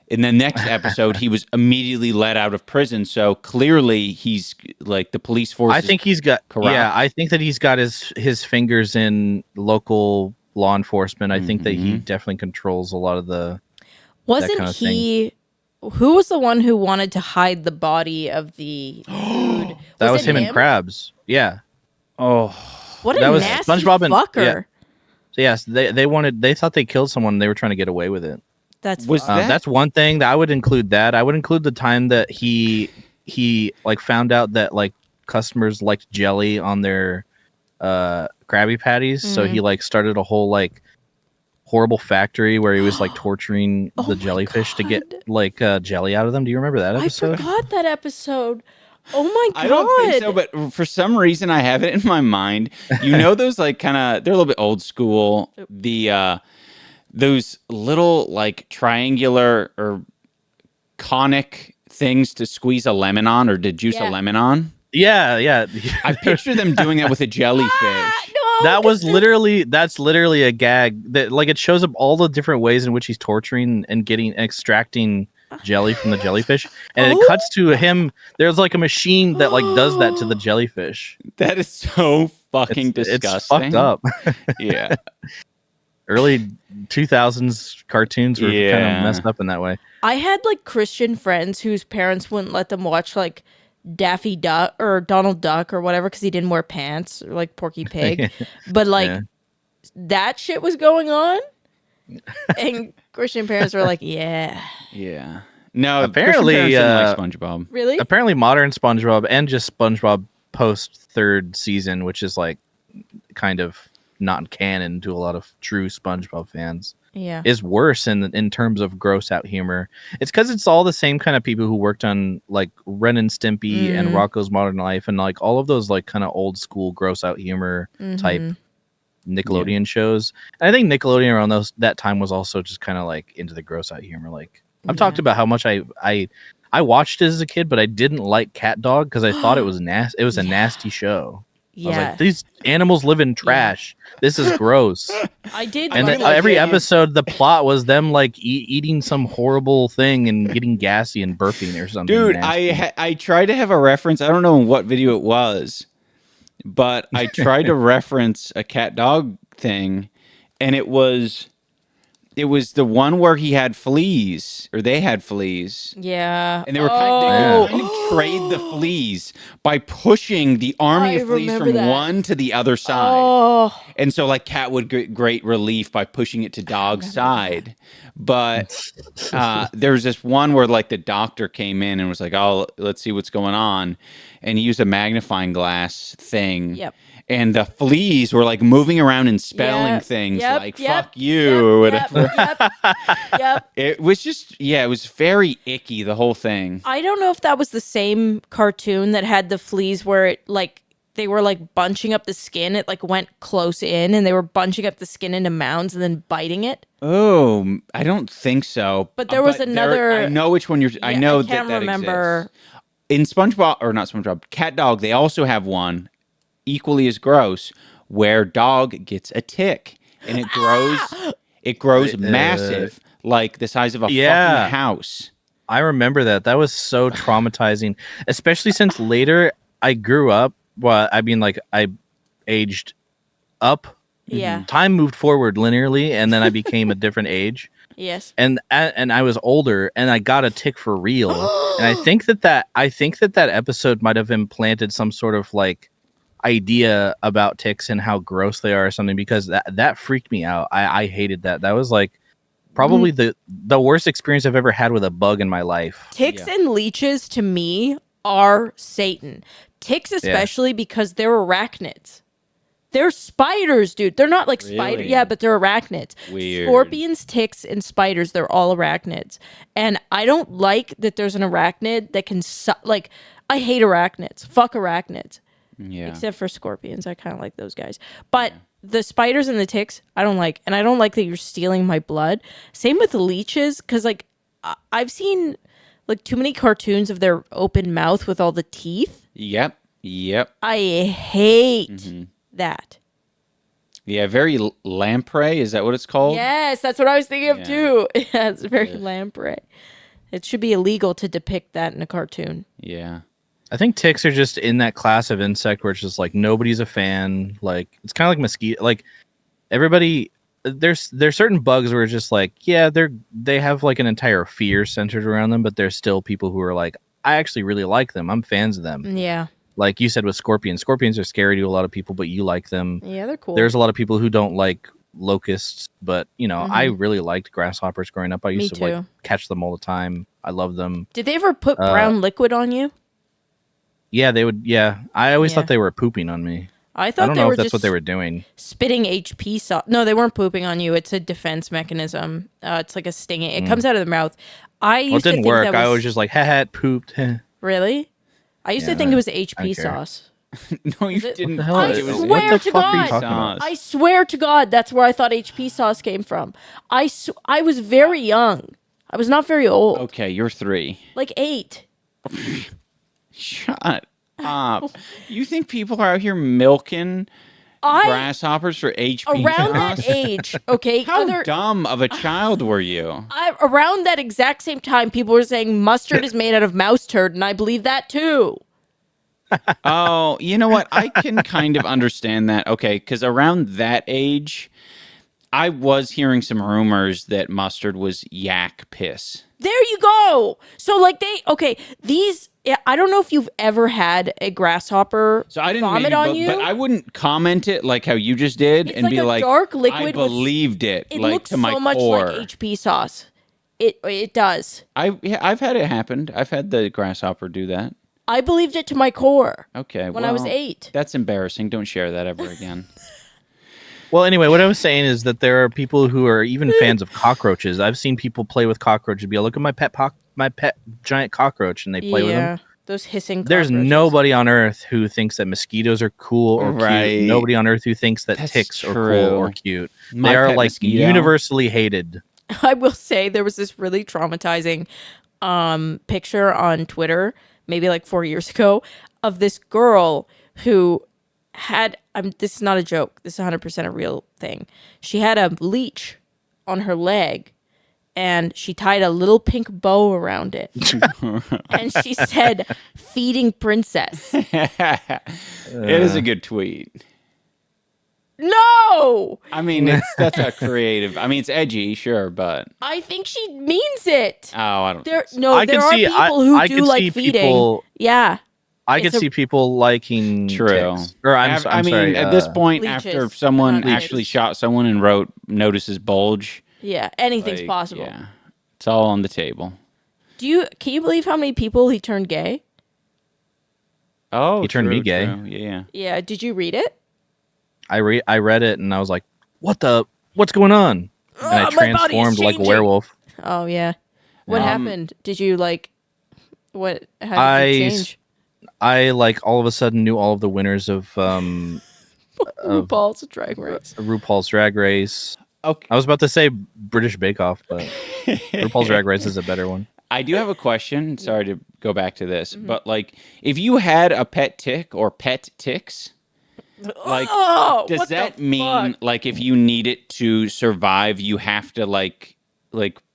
In the next episode, he was immediately let out of prison. So clearly, he's like the police force. I think he's got. corrupt. Yeah, I think that he's got his fingers in local law enforcement. I think that he definitely controls a lot of the. Wasn't kind of he? Who was the one who wanted to hide the body of the dude? That was him and Krabs. Yeah. Oh, what a that was nasty SpongeBob and fucker! Yeah. So yes, they thought they killed someone. And they were trying to get away with it. That's one thing that I would include. That I would include the time that he like found out that like customers liked jelly on their Krabby Patties, so he like started a whole like horrible factory where he was like torturing the jellyfish to get like jelly out of them. Do you remember that episode? I forgot that episode. Oh my god! I don't think so, but for some reason I have it in my mind. You know those like kind of they're a little bit old school. The those little like triangular or conic things to squeeze a lemon on or to juice a lemon on. Yeah. I picture them doing that with a jellyfish. That's literally a gag that like it shows up all the different ways in which he's torturing and extracting jelly from the jellyfish, and it cuts to him. There's like a machine that like does that to the jellyfish. That is so fucking disgusting. It's fucked up. Yeah. Early 2000s cartoons were kind of messed up in that way. I had like Christian friends whose parents wouldn't let them watch like Daffy Duck or Donald Duck or whatever because he didn't wear pants, or like Porky Pig. But like that shit was going on, and Christian parents were like, "Yeah." No, apparently like SpongeBob. Really? Apparently, modern SpongeBob and just SpongeBob post third season, which is like kind of not canon to a lot of true SpongeBob fans. Yeah, is worse in terms of gross out humor. It's because it's all the same kind of people who worked on like Ren and Stimpy and Rocko's Modern Life and like all of those like kind of old school gross out humor type Nickelodeon shows. And I think Nickelodeon around that time was also just kind of like into the gross out humor. Like I've talked about how much I watched it as a kid, but I didn't like Cat Dog because I thought it was nasty. It was a nasty show. I was like, these animals live in trash. This is gross. I did. And then every episode, the plot was them like eating some horrible thing and getting gassy and burping or something. Dude, I tried to have a reference. I don't know what video it was, but I tried to reference a cat dog thing, and it was the one where he had fleas, or they had fleas. Yeah. And they were kind of trade the fleas by pushing the army of fleas from one to the other side. Oh. And so like Cat would get great relief by pushing it to Dog's side. But there's this one where like the doctor came in and was like, "Oh, let's see what's going on." And he used a magnifying glass thing. Yep. And the fleas were like moving around and spelling things like "fuck you" or whatever. Yep. It was just it was very icky, the whole thing. I don't know if that was the same cartoon that had the fleas where it like they were like bunching up the skin. It like went close in and they were bunching up the skin into mounds and then biting it. Oh, I don't think so. But there was another. I know which one you're. I know I can't that remember. Exists. In SpongeBob, or not SpongeBob, Cat Dog, they also have one equally as gross where Dog gets a tick and it grows massive, like the size of a fucking house. I remember that. That was so traumatizing, especially since later I grew up. Well, I mean, like I aged up. Yeah. Time moved forward linearly, and then I became a different age. Yes. And I was older, and I got a tick for real. And I think that episode might have implanted some sort of like idea about ticks and how gross they are or something, because that freaked me out. I hated that. That was like probably the worst experience I've ever had with a bug in my life. Ticks and leeches to me are Satan. Ticks especially because they're arachnids. They're spiders, dude. They're not like spiders. Yeah, but they're arachnids. Weird. Scorpions, ticks, and spiders, they're all arachnids. And I don't like that there's an arachnid that can like I hate arachnids. Fuck arachnids. Yeah. Except for scorpions. I kind of like those guys. But the spiders and the ticks, I don't like. And I don't like that you're stealing my blood. Same with the leeches, because like I've seen like too many cartoons of their open mouth with all the teeth. Yep. I hate that. Yeah, very lamprey. Is that what it's called? Yes, that's what I was thinking of too. Yeah, it's very lamprey. It should be illegal to depict that in a cartoon. Yeah. I think ticks are just in that class of insect where it's just like nobody's a fan. Like it's kind of like mosquito. Like everybody, there's certain bugs where it's just like they have like an entire fear centered around them, but there's still people who are like, I actually really like them. I'm fans of them. Yeah. Like you said with scorpions. Scorpions are scary to a lot of people, but you like them. Yeah, they're cool. There's a lot of people who don't like locusts, but I really liked grasshoppers growing up. I used to like catch them all the time. I love them. Did they ever put brown liquid on you? Yeah, they would. Yeah, I always thought they were pooping on me. I thought don't they know were if that's just what they were doing. Spitting HP sauce. No, they weren't pooping on you. It's a defense mechanism. It's like a stinging. It comes out of the mouth. It didn't work. I was just like, it pooped. Really? I used to think it was HP sauce. No, you didn't. I swear to God. I swear to God, that's where I thought HP sauce came from. I was very young. I was not very old. Okay, you're 3. Like 8. Shut up. You think people are out here milking grasshoppers for HP around sauce? that age? Okay. How dumb of a child were you? Around that exact same time, people were saying mustard is made out of mouse turd, and I believe that too. Oh, you know what? I can kind of understand that. Okay, because around that age, I was hearing some rumors that mustard was yak piss. There you go. So like these. I don't know if you've ever had a grasshopper vomit on you, but I wouldn't comment it like how you just did and be like, dark liquid. I believed it. It like looks to my so much core. like HP sauce. It does. I've had it happen. I've had the grasshopper do that. I believed it to my core. Okay, when I was 8. That's embarrassing. Don't share that ever again. Well, anyway, what I was saying is that there are people who are even fans of cockroaches. I've seen people play with cockroaches. Be like, look at my pet giant cockroach, and they play with them. Those hissing cockroaches. There's nobody on earth who thinks that mosquitoes are cool or cute. Nobody on earth who thinks that ticks are cool or cute. They are like mosquito. Universally hated. I will say there was this really traumatizing picture on Twitter, maybe like 4 years ago, of this girl who had, this is not a joke, this is 100% a real thing. She had a leech on her leg, and she tied a little pink bow around it. And she said, "Feeding princess." It is a good tweet. No! I mean, that's a creative. I mean, it's edgy, sure, but I think she means it. Oh, I don't. There are people who do like feeding. Yeah. I could see people liking ticks. Or I'm sorry, at this point, leeches. after someone actually shot someone and wrote "notices bulge," yeah, anything's possible. Yeah, it's all on the table. Can you believe how many people he turned gay? Oh, he turned me gay. True. Yeah. Yeah. Did you read it? I read it and I was like, what's going on? And I transformed like a werewolf. Oh yeah. What happened? Did you like? How did you change? I like all of a sudden knew all of the winners of RuPaul's Drag Race. RuPaul's Drag Race. Okay. I was about to say British Bake Off, but RuPaul's Drag Race is a better one. I do have a question. Sorry to go back to this, but like, if you had a pet tick or pet ticks, like, does that mean like if you need it to survive, you have to like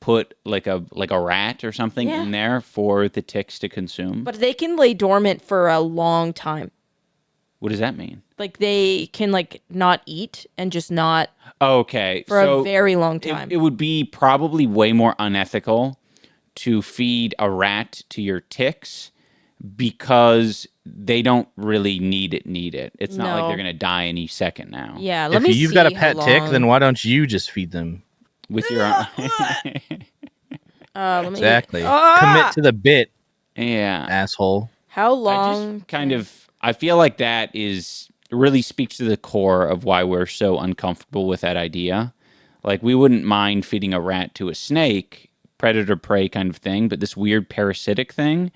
put like a rat or something in there for the ticks to consume? But they can lay dormant for a long time. What does that mean? Like they can like not eat and just not. Okay, for a very long time. It would be probably way more unethical to feed a rat to your ticks because they don't really need it. It's not like they're gonna die any second now. Yeah, if you've got a pet tick, then why don't you just feed them with your exactly commit to the bit? Yeah, asshole. How long? I feel like that really speaks to the core of why we're so uncomfortable with that idea. Like, we wouldn't mind feeding a rat to a snake, predator prey kind of thing, but this weird parasitic thing,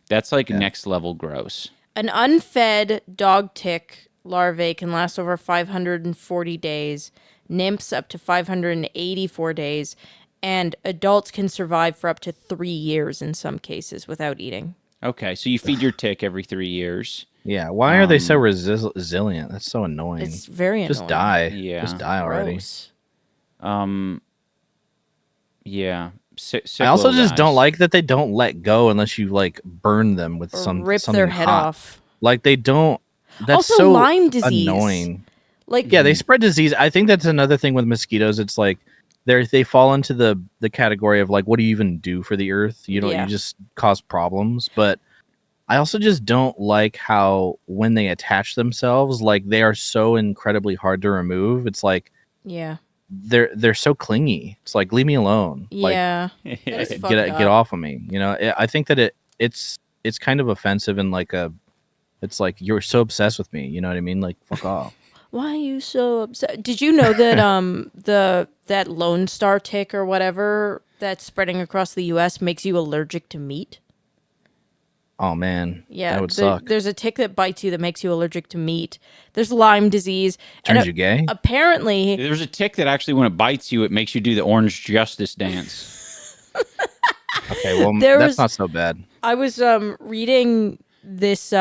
that's like next level gross. An unfed dog tick larvae can last over 540 days, nymphs up to 584 days, and adults can survive for up to 3 years in some cases without eating. Okay, so you feed your tick every 3 years. Yeah, why are they so resilient? That's so annoying. It's very annoying. Just die. Yeah. Just die already. Gross. Yeah. I also just don't like that they don't let go unless you like burn them with rip their head off. Like they don't. That's also so Lyme disease. Annoying. Like they spread disease. I think that's another thing with mosquitoes. It's like they fall into the category of like, what do you even do for the earth? You just cause problems. But I also just don't like how when they attach themselves, like they are so incredibly hard to remove. It's like, they're so clingy. It's like, leave me alone. Yeah. Like, That is fucked get up. off of me. You know, I think that it's kind of offensive and like it's like, you're so obsessed with me. You know what I mean? Like, fuck off. Why are you so upset? Did you know that that Lone Star tick or whatever that's spreading across the U.S. makes you allergic to meat? Oh man, Yeah, that would suck. there's a tick that bites you that makes you allergic to meat. There's Lyme disease. Turns you gay? Apparently, There's a tick that actually, when it bites you, it makes you do the orange justice dance. Okay, well, There that's was- not so bad. I was reading this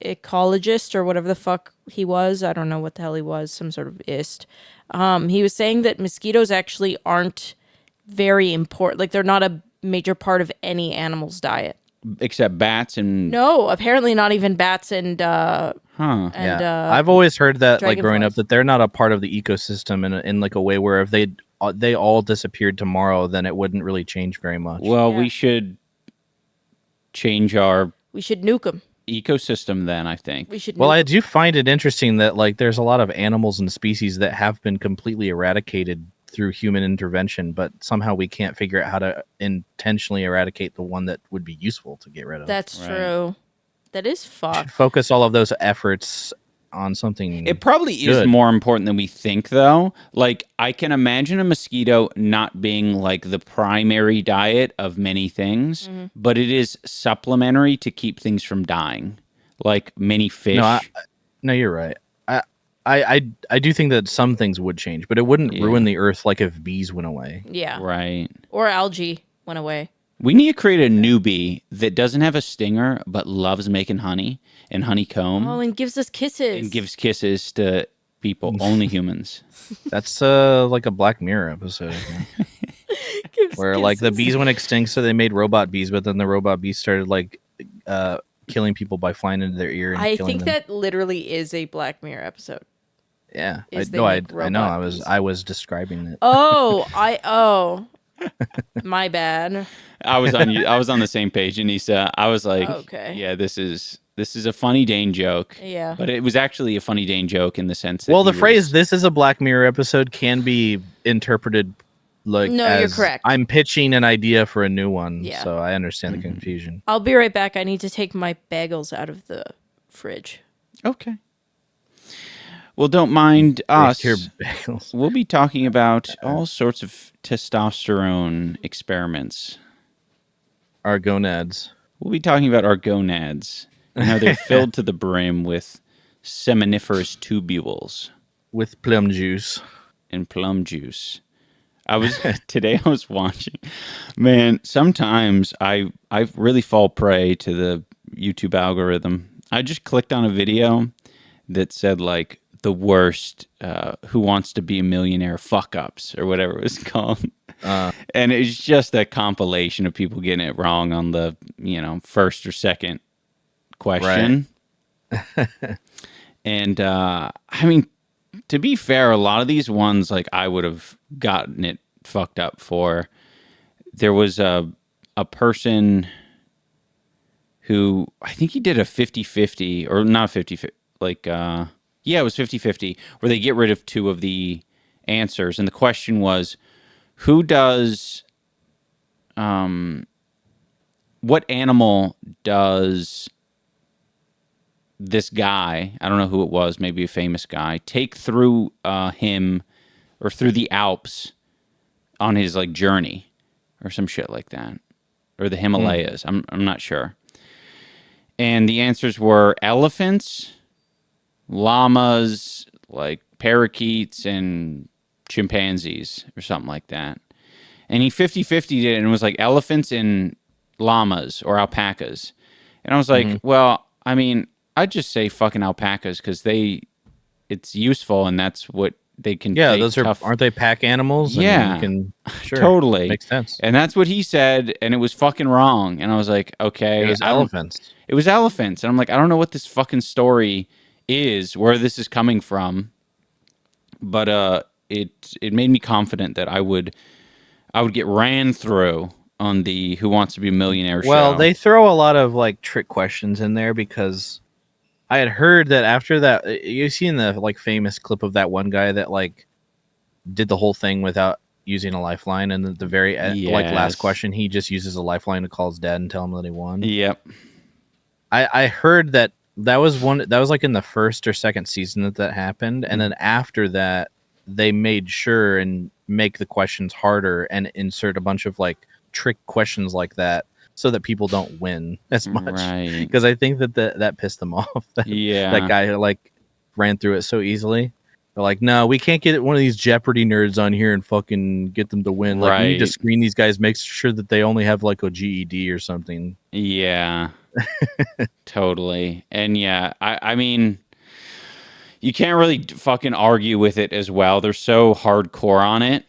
ecologist or whatever the fuck he was. I don't know what the hell he was. Some sort of ist. He was saying that mosquitoes actually aren't very important. Like, they're not a major part of any animal's diet. Except bats and... No, apparently not even bats and Huh. and Yeah, I've always heard that, like, growing up, dragonflies. that they're not a part of the ecosystem in like a way where if they all disappeared tomorrow, then it wouldn't really change very much. Well, Yeah. we should change our we should nuke them. ecosystem then, I think. We should. Well, nuke I 'em. do find it interesting that, like, there's a lot of animals and species that have been completely eradicated through human intervention, but somehow we can't figure out how to intentionally eradicate the one that would be useful to get rid of. That's Right. true. That is Should fucked. focus all of those efforts on something. It probably is Good. more important than we think, though. Like, I can imagine a mosquito not being like the primary diet of many things, Mm-hmm. but it is supplementary to keep things from dying, like many fish. No, you're right. I do think that some things would change, but it wouldn't Yeah. ruin the earth like if bees went away. Yeah. Right. Or algae went away. We need to create a new bee that doesn't have a stinger but loves making honey and honeycomb Oh, and gives us kisses. and gives kisses to people, only humans. That's like a Black Mirror episode, I think, Gives where like the kisses. bees went extinct, so they made robot bees, but then the robot bees started like killing people by flying into their ear and I killing think them. that literally is a Black Mirror episode. Yeah, is I they know. make I know. robot bees. I was describing it. Oh, my bad. I was on the same page, Anissa. I was like, Okay. yeah, this is a funny Dane joke. Yeah. But it was actually a funny Dane joke in the sense that Well, the he phrase was- "this is a Black Mirror episode" can be interpreted like No, you're as correct. I'm pitching an idea for a new one. Yeah. So I understand the confusion. I'll be right back. I need to take my bagels out of the fridge. Okay. Well, don't mind us. Your bagels. We'll be talking about all sorts of testosterone experiments. Our gonads. We'll be talking about our gonads and how they're filled to the brim with seminiferous tubules With plum juice. and plum juice. Today I was watching. Man, sometimes I really fall prey to the YouTube algorithm. I just clicked on a video that said like the worst Who Wants to Be a Millionaire fuck ups or whatever it was called. And it's just a compilation of people getting it wrong on the, first or second question. And I mean, to be fair, a lot of these ones, like, I would have gotten it fucked up for. There was a person who, I think he did a 50-50, or not 50-50, like, yeah, it was 50-50, where they get rid of two of the answers. And the question was, who does, what animal does this guy, I don't know who it was, maybe a famous guy, take through him or through the Alps on his like journey or some shit like that, or the Himalayas. I'm not sure. And the answers were elephants, llamas, like parakeets, and chimpanzees or something like that. And he 50-50'd it and it was like elephants and llamas or alpacas. And I was like, well, I mean, I'd just say fucking alpacas because it's useful and that's what they can. Yeah, take those aren't they pack animals? And Yeah. you can, sure, Totally. makes sense. And that's what he said, and it was fucking wrong. And I was like, okay. It was I don't- elephants. It was elephants. And I'm like, I don't know what this fucking story is, where this is coming from. But it made me confident that I would get ran through on the Who Wants to Be a Millionaire show. Well, they throw a lot of like trick questions in there because I had heard that after that, you seen the like famous clip of that one guy that like did the whole thing without using a lifeline, and at the very end, like last question, he just uses a lifeline to call his dad and tell him that he won. Yep. I heard that was like in the first or second season that happened, and then after that, they made sure and make the questions harder and insert a bunch of like trick questions like that, so that people don't win as much. Right. Because I think that pissed them off. That guy like ran through it so easily. They're like, no, we can't get one of these Jeopardy nerds on here and fucking get them to win. Like, we need to screen these guys, make sure that they only have like a GED or something. Yeah, totally. And yeah, I mean, you can't really fucking argue with it as well. They're so hardcore on it,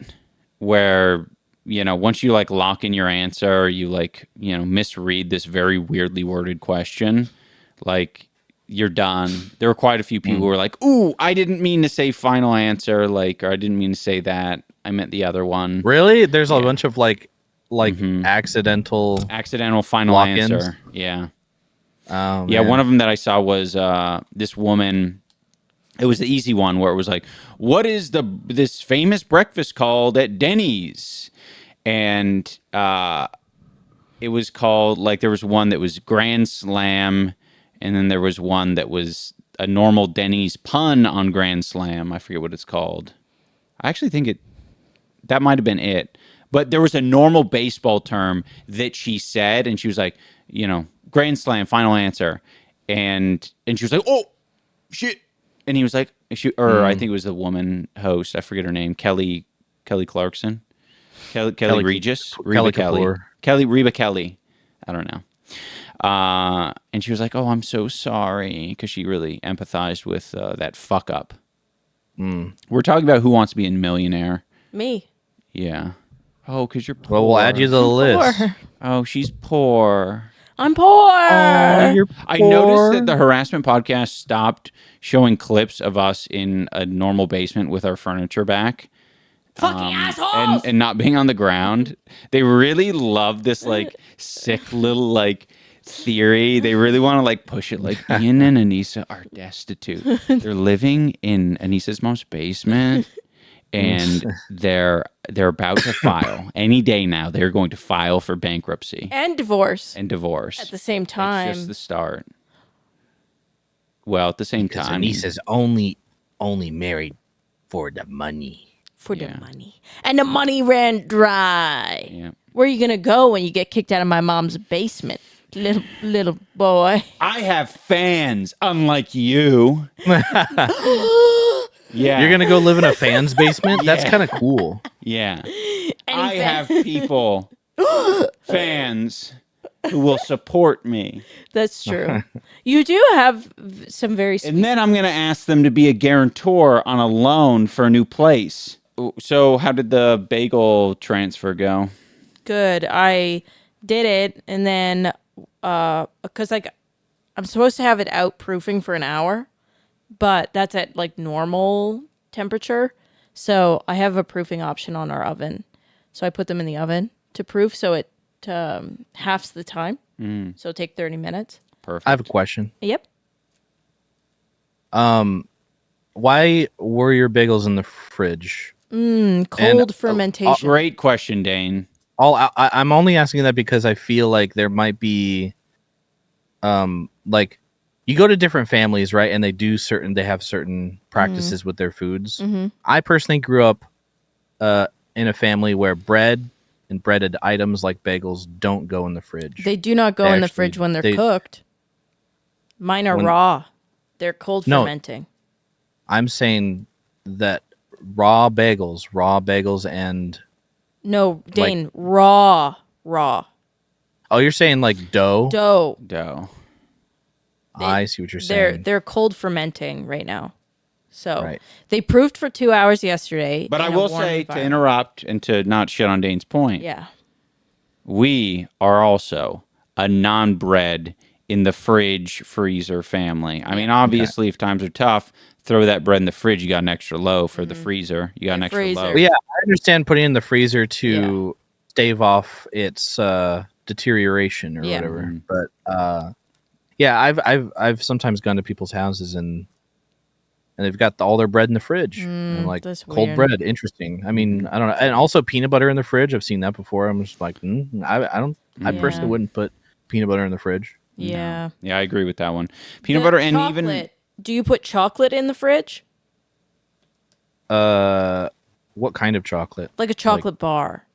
where, you know, once you like lock in your answer, or you like, you know, misread this very weirdly worded question, like, you're done. There were quite a few people who were like, ooh, I didn't mean to say final answer, like, or I didn't mean to say that. I meant the other one. Really? There's a bunch of like accidental final lock-ins? answer. Yeah. Oh, yeah, man. one of them that I saw was this woman. It was the easy one where it was like, what is this famous breakfast called at Denny's? And it was called, like, there was one that was Grand Slam, and then there was one that was a normal Denny's pun on Grand Slam. I forget what it's called. I actually think that might have been it. But there was a normal baseball term that she said, and she was like, you know, Grand Slam, final answer. And she was like, oh, shit. And he was like, I think it was the woman host. I forget her name. Kelly Clarkson. Kelly Regis. Reba Kelly. I don't know. And she was like, oh, I'm so sorry, because she really empathized with that fuck up. We're talking about Who Wants to Be a Millionaire. Me. Yeah. Oh, because you're poor. Well, we'll add you to the list. Poor. Oh, she's poor. I'm poor. You're poor. I noticed that the harassment podcast stopped showing clips of us in a normal basement with our furniture back. Fucking assholes! And not being on the ground. They really love this like sick little like theory. They really want to like push it, like Ian and Anissa are destitute. They're living in Anissa's mom's basement, and they're about to file any day now. They're going to file for bankruptcy and divorce at the same time. It's just the start. Well, at the same time, Anissa's only married for the money. The money. And the money ran dry. Yeah. Where are you going to go when you get kicked out of my mom's basement, little boy? I have fans, unlike you. Yeah. You're going to go live in a fan's basement? That's kind of cool. Yeah. I have people, fans, who will support me. That's true. You do have some very... And then I'm going to ask them to be a guarantor on a loan for a new place. So how did the bagel transfer go? Good. I did it, and then because like I'm supposed to have it out proofing for an hour, but that's at like normal temperature. So I have a proofing option on our oven. So I put them in the oven to proof, so it halves the time. So take 30 minutes. Perfect. I have a question. Yep. Why were your bagels in the fridge? Cold fermentation. Great question, Dane. I'm only asking that because I feel like there might be, like, you go to different families, right? And they have certain practices with their foods. I personally grew up in a family where bread and breaded items like bagels don't go in the fridge. They do not go in the fridge when they're cooked. Mine are raw. They're cold fermenting. I'm saying that raw bagels and... No, Dane, like, raw. Oh, you're saying like dough? Dough. I see what you're saying. They're cold fermenting right now. So they proofed for 2 hours yesterday. But I will say, to interrupt and to not shit on Dane's point. Yeah. We are also a non-bread in the fridge freezer family. I mean, obviously, if times are tough, throw that bread in the fridge. You got an extra loaf for the freezer. You got an extra loaf. Well, yeah, I understand putting it in the freezer to stave off its deterioration or whatever. But Yeah, I've sometimes gone to people's houses and they've got all their bread in the fridge. And I'm like, that's cold weird. bread, interesting. I mean, I don't know, and also peanut butter in the fridge. I've seen that before. I'm just like, I don't. I personally wouldn't put peanut butter in the fridge. Yeah. No. Yeah, I agree with that one. Peanut butter and chocolate. even. Do you put chocolate in the fridge? What kind of chocolate? Like a chocolate bar.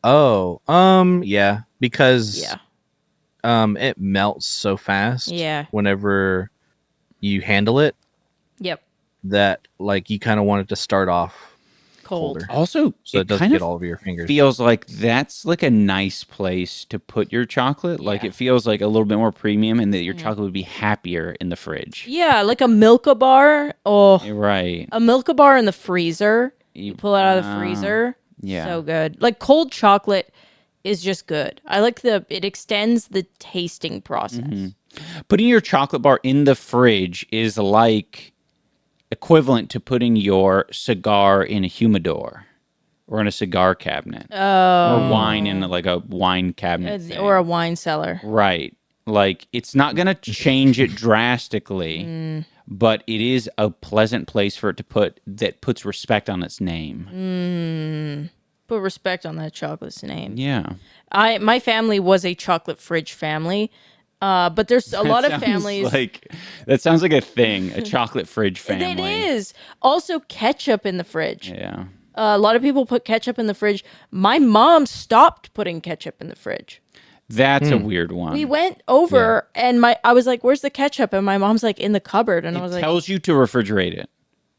Oh, yeah, because it melts so fast. Yeah. Whenever you handle it, Yep. that like you kind of want it to start off Cold. colder. Also, So it doesn't get all over your fingers. Feels like that's like a nice place to put your chocolate. Like it feels like a little bit more premium, and that your chocolate would be happier in the fridge. Yeah, like a Milka bar. Oh, Right. a Milka bar in the freezer. You pull it out of the freezer. Yeah. So good. Like cold chocolate is just good. I like it extends the tasting process. Putting your chocolate bar in the fridge is like equivalent to putting your cigar in a humidor or in a cigar cabinet. Or wine in like a wine cabinet thing. Or a wine cellar. Right. Like it's not going to change it drastically, but it is a pleasant place for it to put that puts respect on its name. Put respect on that chocolate's name. Yeah. My family was a chocolate fridge family. But there's a lot of families. That sounds like a thing, a chocolate fridge family. It is. Also, ketchup in the fridge. Yeah. A lot of people put ketchup in the fridge. My mom stopped putting ketchup in the fridge. That's a weird one. We went over and I was like, "Where's the ketchup?" And my mom's like, "In the cupboard." And I was It like, tells you to refrigerate it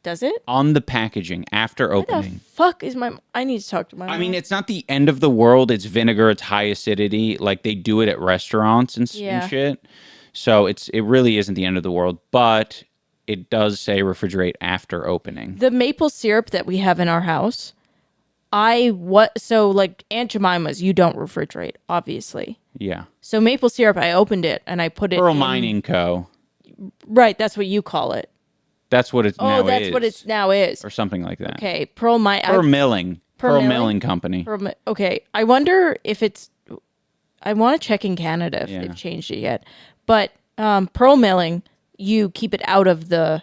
"Does it?" on the packaging after The opening. fuck is my? I need to talk to my mom. I mean, it's not the end of the world. It's vinegar. It's high acidity. Like they do it at restaurants and shit. So it really isn't the end of the world. But it does say refrigerate after opening. The maple syrup that we have in our house, so like Aunt Jemima's, you don't refrigerate, obviously. Yeah. So maple syrup, I opened it and I put it Pearl in. Mining Co. Right, that's what you call it. That's what it now is. Oh, that's what it now is. Or something like that. Okay, Pearl Milling. Pearl Milling Company. Okay, I wonder if it's. I want to check in Canada if they've changed it yet. But pearl milling, you keep it out of the.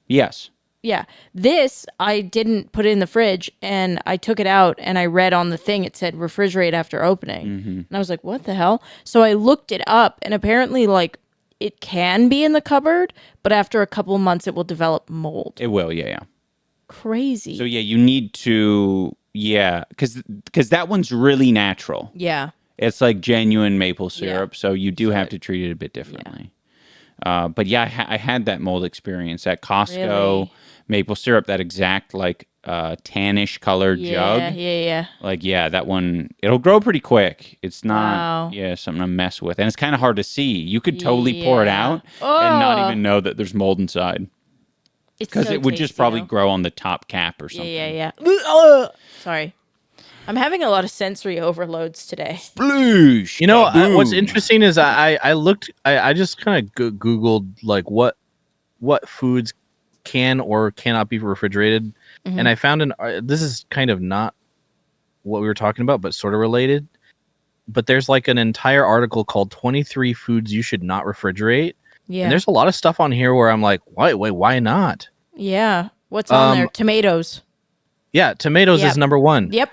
Yes. Yeah, this I didn't put it in the fridge, and I took it out, and I read on the thing it said refrigerate after opening, and I was like, "What the hell?" So I looked it up, and apparently, like, it can be in the cupboard, but after a couple months, it will develop mold. It will, yeah. Crazy. So, yeah, you need to, because that one's really natural. Yeah. It's like genuine maple syrup, so you do have to treat it a bit differently. But, yeah, I had that mold experience at Costco. Really? Maple syrup, that exact, like, tannish colored jug. Yeah. Like, that one, it'll grow pretty quick. It's not, Wow. something to mess with. And it's kind of hard to see. You could totally pour it out and not even know that there's mold inside. Because it would just probably grow on the top cap or something. Yeah. Sorry. I'm having a lot of sensory overloads today. Sploosh! You know, what's interesting is I looked, I just kind of Googled, like, what foods can or cannot be refrigerated. And I found this is kind of not what we were talking about, but sort of related. But there's like an entire article called 23 Foods You Should Not Refrigerate. Yeah. And there's a lot of stuff on here where I'm like, why not? Yeah. What's on there? Tomatoes. Yeah, tomatoes is number one. Yep.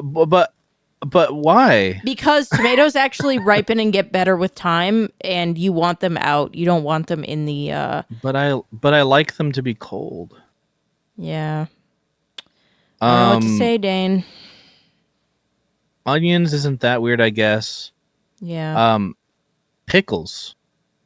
But why? Because tomatoes actually ripen and get better with time, and you want them out. You don't want them in the. But I like them to be cold. Yeah. I don't know what to say, Dane. Onions isn't that weird, I guess. Yeah. Pickles.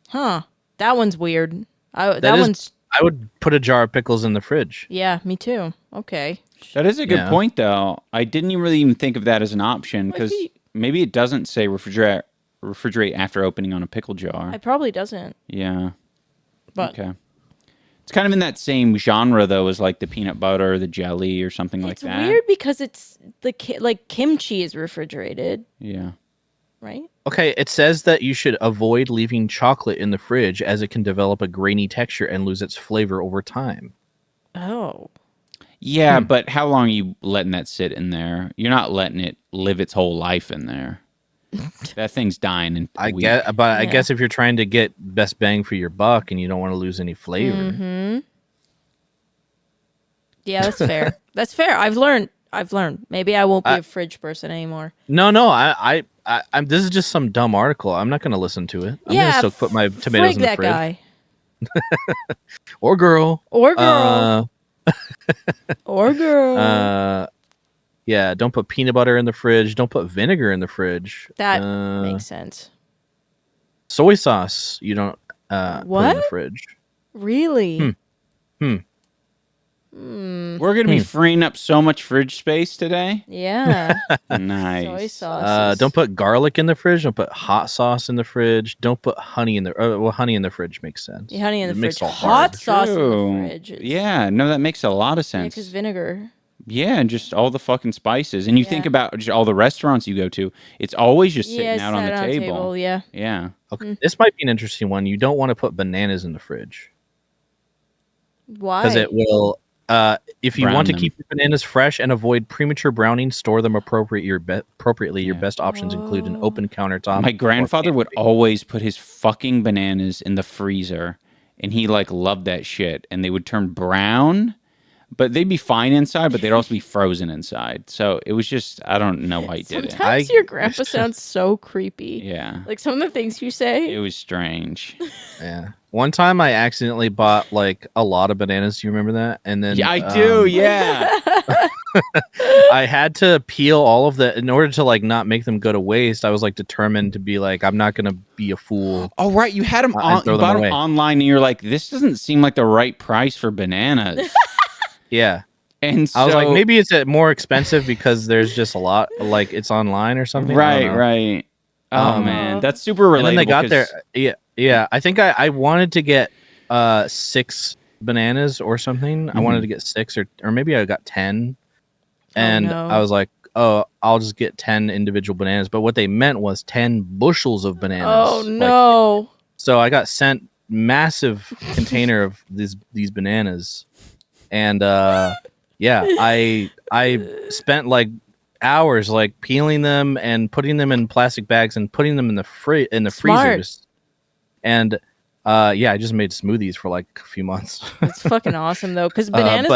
Huh. That one's weird. I would put a jar of pickles in the fridge. Yeah, me too. Okay. That is a good point, though. I didn't really even think of that as an option because maybe it doesn't say refrigerate after opening on a pickle jar. It probably doesn't. Yeah. But okay. It's kind of in that same genre, though, as like the peanut butter, or the jelly, or something like that. It's weird because it's like kimchi is refrigerated. Yeah. Right? Okay, it says that you should avoid leaving chocolate in the fridge as it can develop a grainy texture and lose its flavor over time. Oh. Yeah, but how long are you letting that sit in there? You're not letting it live its whole life in there. That thing's dying in a week. I guess if you're trying to get best bang for your buck and you don't want to lose any flavor. Mm-hmm. Yeah, that's fair. That's fair. I've learned. Maybe I won't be a fridge person anymore. No, I'm. This is just some dumb article. I'm not going to listen to it. I'm going to still put my tomatoes in the fridge. Guy. Or girl. Or girl. Or girl. Yeah, don't put peanut butter in the fridge. Don't put vinegar in the fridge. That makes sense. Soy sauce, you don't put in the fridge. Really? We're going to be freeing up so much fridge space today. Yeah. Nice. Soy sauce. Don't put garlic in the fridge. Don't put hot sauce in the fridge. Don't put honey in the honey in the fridge makes sense. Yeah, honey in the fridge. Hot Hot sauce in the fridge. Yeah, no, that makes a lot of sense. Yeah, because vinegar. Yeah, and just all the fucking spices. And you think about just all the restaurants you go to, it's always just sitting out on the table. Yeah. Yeah. Okay. This might be an interesting one. You don't want to put bananas in the fridge. Why? Because it will... if you want to keep your bananas fresh and avoid premature browning, store them appropriately. Your best options include an open countertop. My grandfather would always put his fucking bananas in the freezer, and he loved that shit. And they would turn brown, but they'd be fine inside, but they'd also be frozen inside. So it was just, I don't know why he did it. Sometimes your grandpa sounds so creepy. Yeah. Like some of the things you say. It was strange. Yeah. One time I accidentally bought a lot of bananas. Do you remember that? And then I do. Yeah. I had to peel all of the in order to not make them go to waste. I was determined to be I'm not gonna be a fool. Oh right, you had them you bought them online, and you're like, this doesn't seem like the right price for bananas. Yeah. And so, I was maybe it's more expensive because there's just a lot it's online or something. Right. Oh man, that's super relatable. And then they got there. Yeah. I think I wanted to get 6 bananas or something. I wanted to get 6 or maybe I got 10. And I was like, oh, I'll just get 10 individual bananas. But what they meant was 10 bushels of bananas. Oh no. So I got sent massive container of these bananas. And yeah, I spent hours peeling them and putting them in plastic bags and putting them in the freezers. And yeah, I just made smoothies for a few months. It's fucking awesome though, because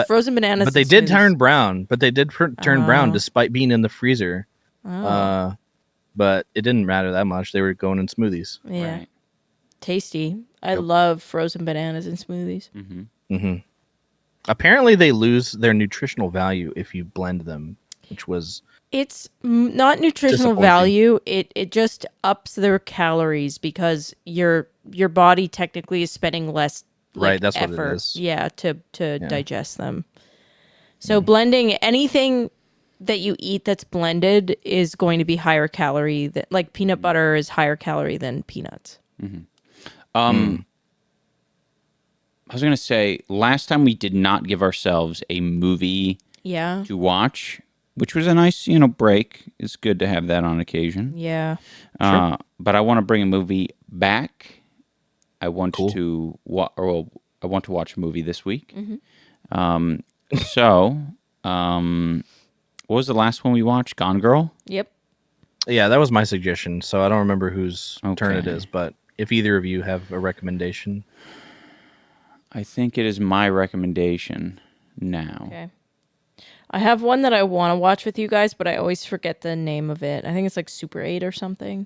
frozen bananas. But they did turn brown. But they did turn brown despite being in the freezer. But it didn't matter that much. They were going in smoothies. Yeah, right. Tasty. I love frozen bananas in smoothies. Mm-hmm. Apparently, they lose their nutritional value if you blend them, which was... It's not nutritional value. It just ups their calories because your body technically is spending less that's effort, what it is. Yeah, to digest them. So blending anything that you eat that's blended is going to be higher calorie. Like peanut butter is higher calorie than peanuts. I was going to say, last time we did not give ourselves a movie to watch, which was a nice, break. It's good to have that on occasion. Yeah. Sure. But I want to bring a movie back. I want to watch a movie this week. So, what was the last one we watched? Gone Girl? Yep. Yeah, that was my suggestion. So I don't remember whose turn it is, but if either of you have a recommendation. I think it is my recommendation now. Okay. I have one that I want to watch with you guys, but I always forget the name of it. I think it's Super 8 or something.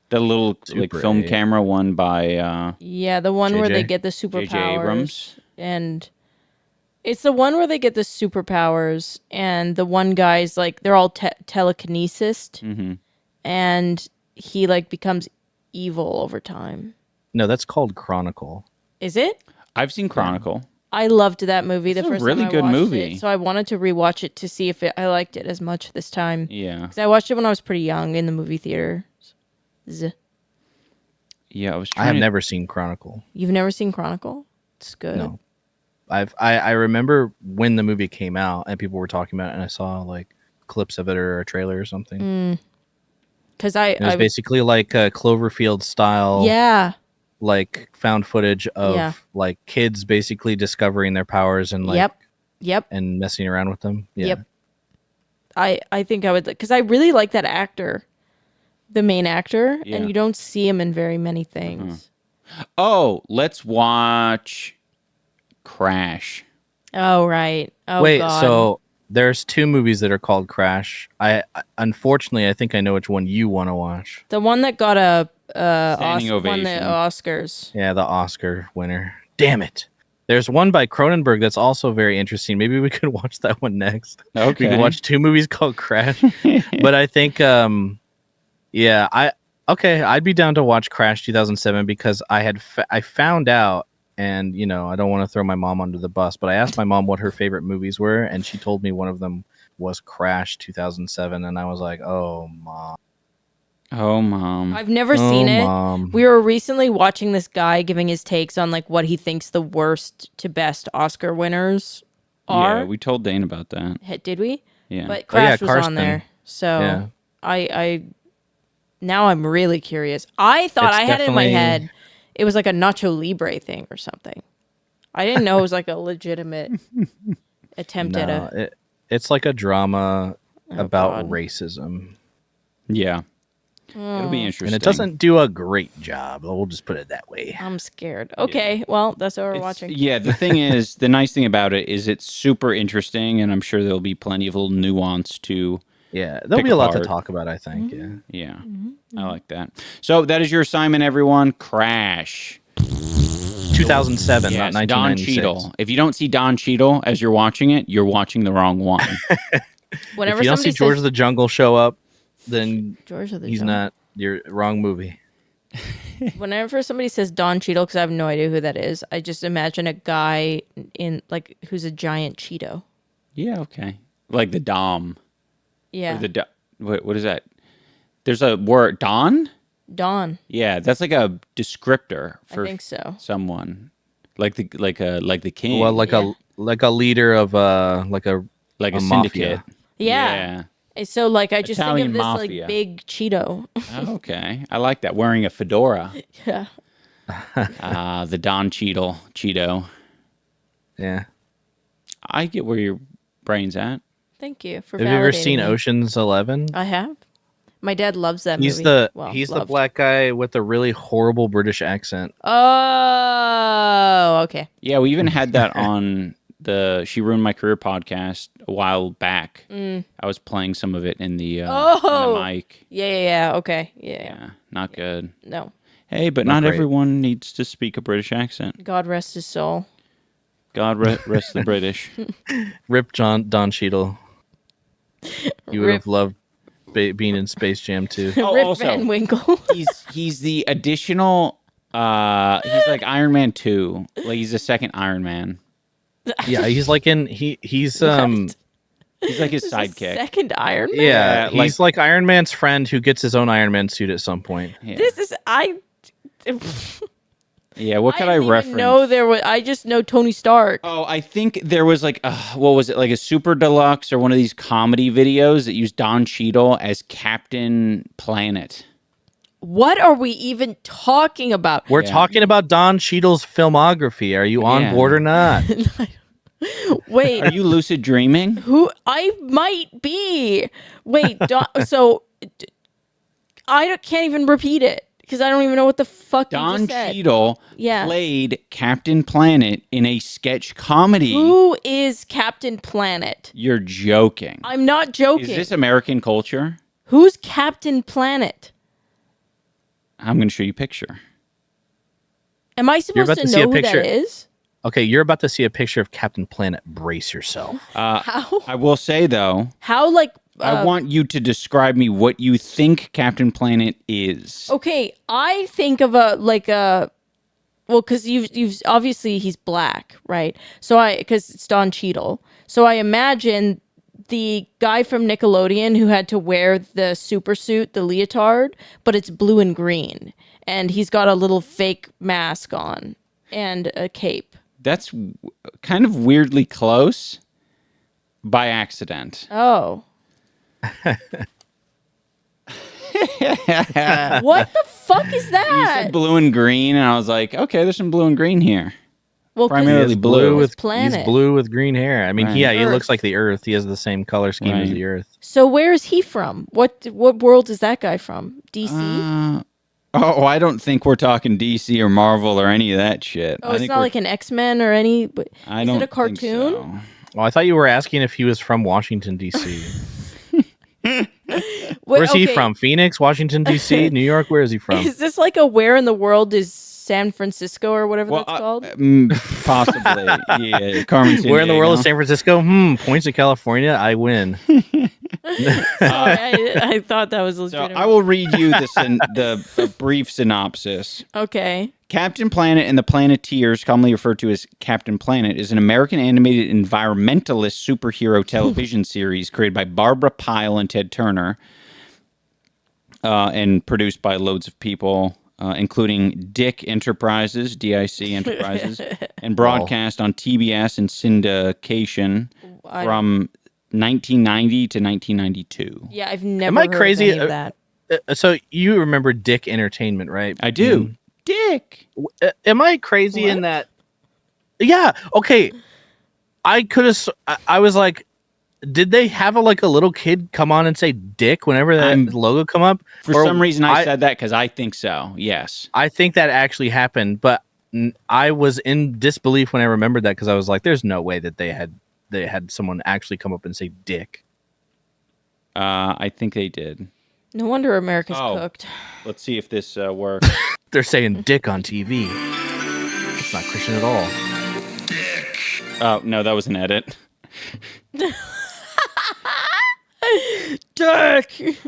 The little film camera one by... yeah, the one where they get the superpowers. J.J. Abrams. And it's the one where they get the superpowers, and the one guy's they're all telekinesis, and he becomes evil over time. No, that's called Chronicle. Is it? I've seen Chronicle. I loved that movie. It's the first really time I good watched movie. It, so I wanted to rewatch it to see if I liked it as much this time. Yeah, because I watched it when I was pretty young in the movie theater. Yeah, I have never seen Chronicle. You've never seen Chronicle? It's good. No, I remember when the movie came out and people were talking about it, and I saw clips of it or a trailer or something. Because it was basically a Cloverfield style. Yeah. Found footage of kids basically discovering their powers and yep and messing around with them. Yeah. Yep. I think I would, because I really like that actor, the main actor, Yeah. and you don't see him in very many things. Oh, let's watch Crash. Oh, right. Oh, Wait, God. so there's 2 movies that are called Crash. Unfortunately, I think I know which one you want to watch. The one that got Standing won the ovation. Oscars. Yeah, the Oscar winner. Damn it. There's one by Cronenberg that's also very interesting. Maybe we could watch that one next. Okay. We could watch 2 movies called Crash. But I think I'd be down to watch Crash 2007 because I found out, and I don't want to throw my mom under the bus, but I asked my mom what her favorite movies were, and she told me one of them was Crash 2007, and I was like, "Oh, Mom." Oh, Mom. I've never seen it. Mom. We were recently watching this guy giving his takes on like what he thinks the worst to best Oscar winners are. Yeah, we told Dane about that. Did we? Yeah. But Crash was Karsten. on there. So Yeah. I now I'm really curious. I thought It's I had it in my definitely- head it was like a Nacho Libre thing or something. I didn't know it was like a legitimate attempt at a it's like a drama about God. racism. Yeah. It'll be interesting. And it doesn't do a great job. We'll just put it that way. I'm scared. Okay, well, that's what we're watching. Yeah, the thing is, the nice thing about it is it's super interesting, and I'm sure there'll be plenty of little nuance to. Yeah, there'll Pick be a lot to apart. talk about, I think. Mm-hmm. Yeah. Yeah, I like that. So that is your assignment, everyone. Crash. 2007, Yes, not Don 1996. Cheadle. If you don't see Don Cheadle as you're watching it, you're watching the wrong one. Whenever If you don't see somebody George of says the Jungle show up, then George of the he's Jungle. not your wrong movie. Whenever somebody says Don Cheadle, because I have no idea who that is, I just imagine a guy in like who's a giant Cheeto. Yeah, okay. Like the Dom. Yeah, What is that? There's a word, Don? Don. Yeah, that's like a descriptor I for think so. someone. Like the king. Well, like a leader of like a a syndicate. mafia. Yeah. So like I just Italian think of this mafia. like big Cheeto. Oh, okay. I like that. Wearing a fedora. Yeah. The Don Cheeto. Yeah. I get where your brain's at. Thank you for Have you ever validating seen me. Ocean's 11? I have. My dad loves that He's movie. the Well, he's the loved. black guy with the really horrible British accent. Oh, okay. Yeah, we even had that on the She Ruined My Career podcast a while back. I was playing some of it in the, in the mic. Yeah. Okay. Yeah. Yeah, not good. No. Hey, but Not not great. everyone needs to speak a British accent. God rest his soul. God rest the British. Rip Don Cheadle. You would Rip. have loved being in Space Jam too. Oh, Rip also- Van Winkle. He's the additional. He's like Iron Man 2. Like he's the second Iron Man. Yeah, he's like he's He's like his sidekick. Second Iron Man. yeah, Yeah, he's like Iron Man's friend who gets his own Iron Man suit at some point. Yeah. This is Yeah, what could I didn't even reference? know there was. I just know Tony Stark. Oh, I think there was like, what was it, like a Super Deluxe or one of these comedy videos that used Don Cheadle as Captain Planet. What are we even talking about? We're Yeah. talking about Don Cheadle's filmography. Are you on Yeah. board or not? Wait, Are you lucid dreaming? who? I might be. Wait, so can't even repeat it because I don't even know what the fuck you Don just said. Cheadle Yeah. played Captain Planet in a sketch comedy. Who is Captain Planet? You're joking. I'm not joking. Is this American culture? Who's Captain Planet? I'm going to show you a picture. Am I supposed about to to see know a who picture. that is? Okay, you're about to see a picture of Captain Planet. Brace yourself. How? I will say, though, How like? I want you to describe me what you think Captain Planet is. Okay, I think of well, because you've obviously he's black, right? So because it's Don Cheadle, so I imagine the guy from Nickelodeon who had to wear the super suit, the leotard, but it's blue and green, and he's got a little fake mask on and a cape. That's kind of weirdly close by accident. Oh. What the fuck is You that? said blue and green, and I was like, okay, there's some blue and green here. Well, 'cause Primarily He's blue. His with planet. he's blue with green hair. I mean, Right. yeah, he Earth. looks like the Earth. He has the same color scheme as Right. the Earth. So where is he from? What world is that guy from? DC? I don't think we're talking DC or Marvel or any of that shit. Oh, I it's think not like an X-Men or any. But I is don't it a cartoon? Think so. Well, I thought you were asking if he was from Washington D.C. Wait, Where's he okay. from? Phoenix, Washington D.C., New York. Where is he from? Is this like a where in the world is San Francisco or whatever that's called? Possibly. Yeah. Carmen San Where in the world is Diego. San Francisco? Points to California. I win. Sorry, I thought that was So legitimate. I will read you the brief synopsis. Okay. Captain Planet and the Planeteers, commonly referred to as Captain Planet, is an American animated environmentalist superhero television series created by Barbara Pyle and Ted Turner and produced by loads of people, including DIC Enterprises, D-I-C Enterprises, and broadcast on TBS and syndication from 1990 to 1992. Yeah, I've never Am I heard crazy? of any of that. So you remember DIC Entertainment, right? I do. Dick. Am I crazy in What? that? Yeah. Okay. I could have. I was like, did they have a little kid come on and say "Dick" whenever that logo come up? For Or some reason, I said that because I think so. Yes. I think that actually happened, but I was in disbelief when I remembered that because I was like, "There's no way that they had someone actually come up and say "Dick." I think they did. No wonder America's cooked. Let's see if this works. They're saying "Dick" on TV. It's not Christian at all. Oh, no, that was an edit. Dick.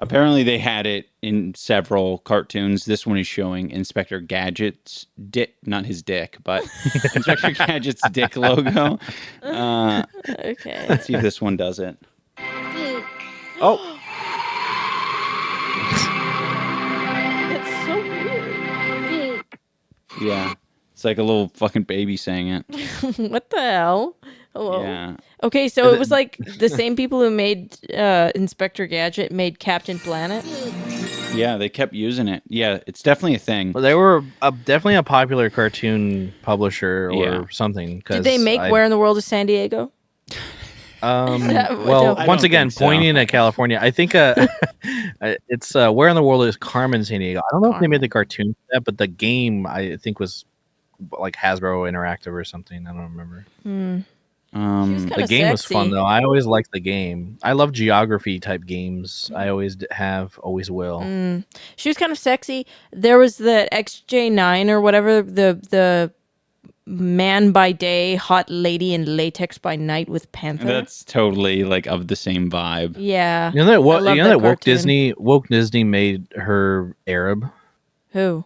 Apparently, they had it in several cartoons. This one is showing Inspector Gadget's dick, not his dick, but Inspector Gadget's dick logo. Okay. Let's see if this one does it. Oh, That's so weird. yeah. It's like a little fucking baby saying it. What the hell? Hello. Yeah. Okay, so it was like the same people who made Inspector Gadget made Captain Planet. Yeah, they kept using it. Yeah, it's definitely a thing. Well, they were definitely a popular cartoon publisher or Yeah. something. Did they make Where in the World is San Diego? that- Well, I once don't again, think so. pointing at California, I think it's Where in the World is Carmen San Diego. I don't know if they made the cartoon for that, but the game I think was like Hasbro Interactive or something. I don't remember. Kinda The game was fun sexy. though. I always liked the game. I love geography type games. I always have, always will. She was kind of sexy. There was the XJ9 or whatever, the man by day, hot lady in latex by night with Panther. That's totally like of the same vibe. Yeah. You know that I love that Woke cartoon. Disney made her Arab. Who?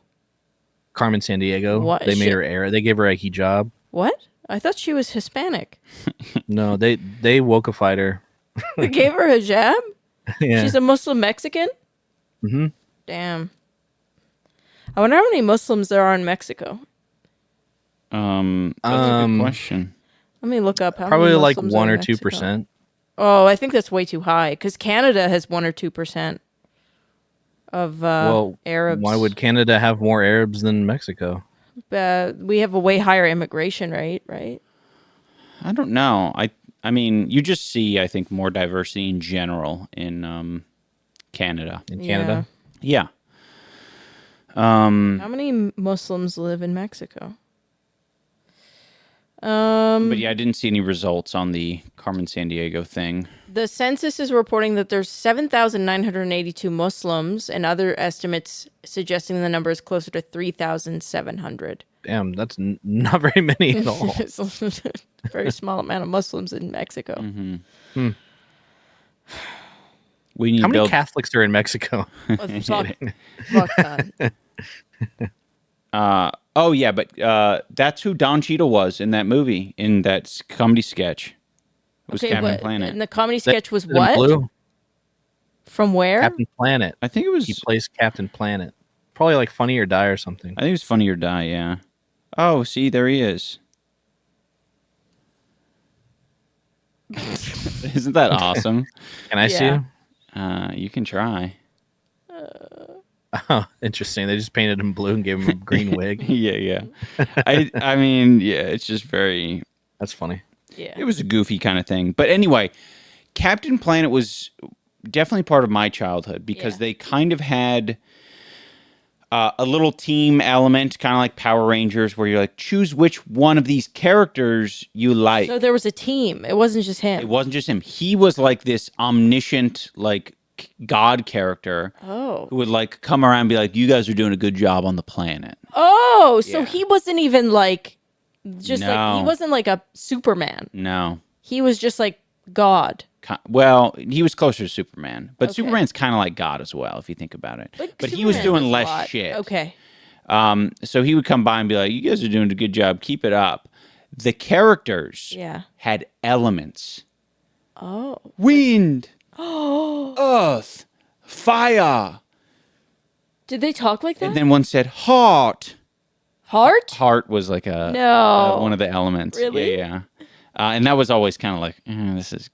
Carmen San Diego. What? They made her Arab. They gave her a hijab. What? I thought she was Hispanic. No, they wokeified her. They gave her a hijab? Yeah. She's a Muslim Mexican? Mm-hmm. Damn. I wonder how many Muslims there are in Mexico. That's a good question. Let me look up how Probably many like Muslims 1 are or in Mexico. 2%. Oh, I think that's way too high because Canada has 1 or 2% of Arabs. Why would Canada have more Arabs than Mexico? We have a way higher immigration rate, right? I don't know. I mean, you just see, I think, more diversity in general in Canada. In Canada? Yeah. How many Muslims live in Mexico? But yeah, I didn't see any results on the Carmen San Diego thing. The census is reporting that there's 7,982 Muslims, and other estimates suggesting the number is closer to 3,700. Damn, that's not very many at all. It's a very small amount of Muslims in Mexico. We need How to many build. Catholics are in Mexico? Fuck ton. Oh yeah, but that's who Don Cheadle was in that movie, in that comedy sketch. It was Captain what- Planet. And the comedy sketch was In what? Blue? From where? Captain Planet. I think it was. He plays Captain Planet. Probably like Funny or Die or something. I think it was Funny or Die. Yeah. Oh, see, there he is. Isn't that awesome? Can I see Yeah. you? You can try. Oh, interesting. They just painted him blue and gave him a green wig. Yeah. I mean, yeah, it's just very. That's funny. Yeah. It was a goofy kind of thing. But anyway, Captain Planet was definitely part of my childhood because they kind of had a little team element, kind of like Power Rangers, where you're like, choose which one of these characters you like. So there was a team. It wasn't just him. It wasn't just him. He was like this omniscient, like god character who would like come around and be like, you guys are doing a good job on the planet. Oh, so he wasn't even like, just like, No. he wasn't like a Superman. No. He was just like God. Well, he was closer to Superman, but Okay. Superman's kind of like God as well, if you think about it. But he Superman was doing does a less lot. shit. Okay. So he would come by and be like, you guys are doing a good job. Keep it up. The characters had elements. Oh. Wind, earth, fire. Did they talk like that? And then one said heart. Heart? Heart was like one of the elements. Really? Yeah. And that was always kind of like, this is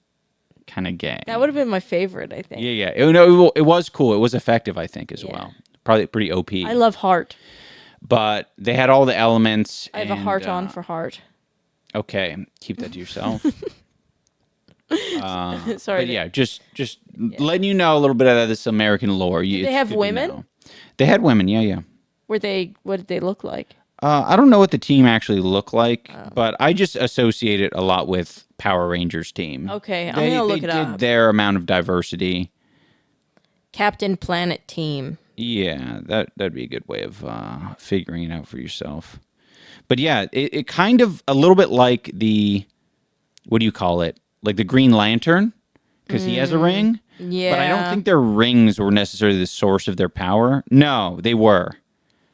kind of gay. That would have been my favorite, I think. Yeah. It was cool. It was effective, I think, as well. Probably pretty OP. I love Heart. But they had all the elements. I have a heart on for Heart. Okay, keep that to yourself. Sorry. But yeah, just letting you know a little bit of this American lore. Did they have women? They had women, yeah. What did they look like? I don't know what the team actually looked like, but I just associate it a lot with Power Rangers team. Okay, I'm going to look it They up. did their amount of diversity. Captain Planet team. Yeah, that'd be a good way of figuring it out for yourself. But yeah, it kind of a little bit like what do you call it? Like the Green Lantern, because he has a ring. Yeah. But I don't think their rings were necessarily the source of their power. No, they were.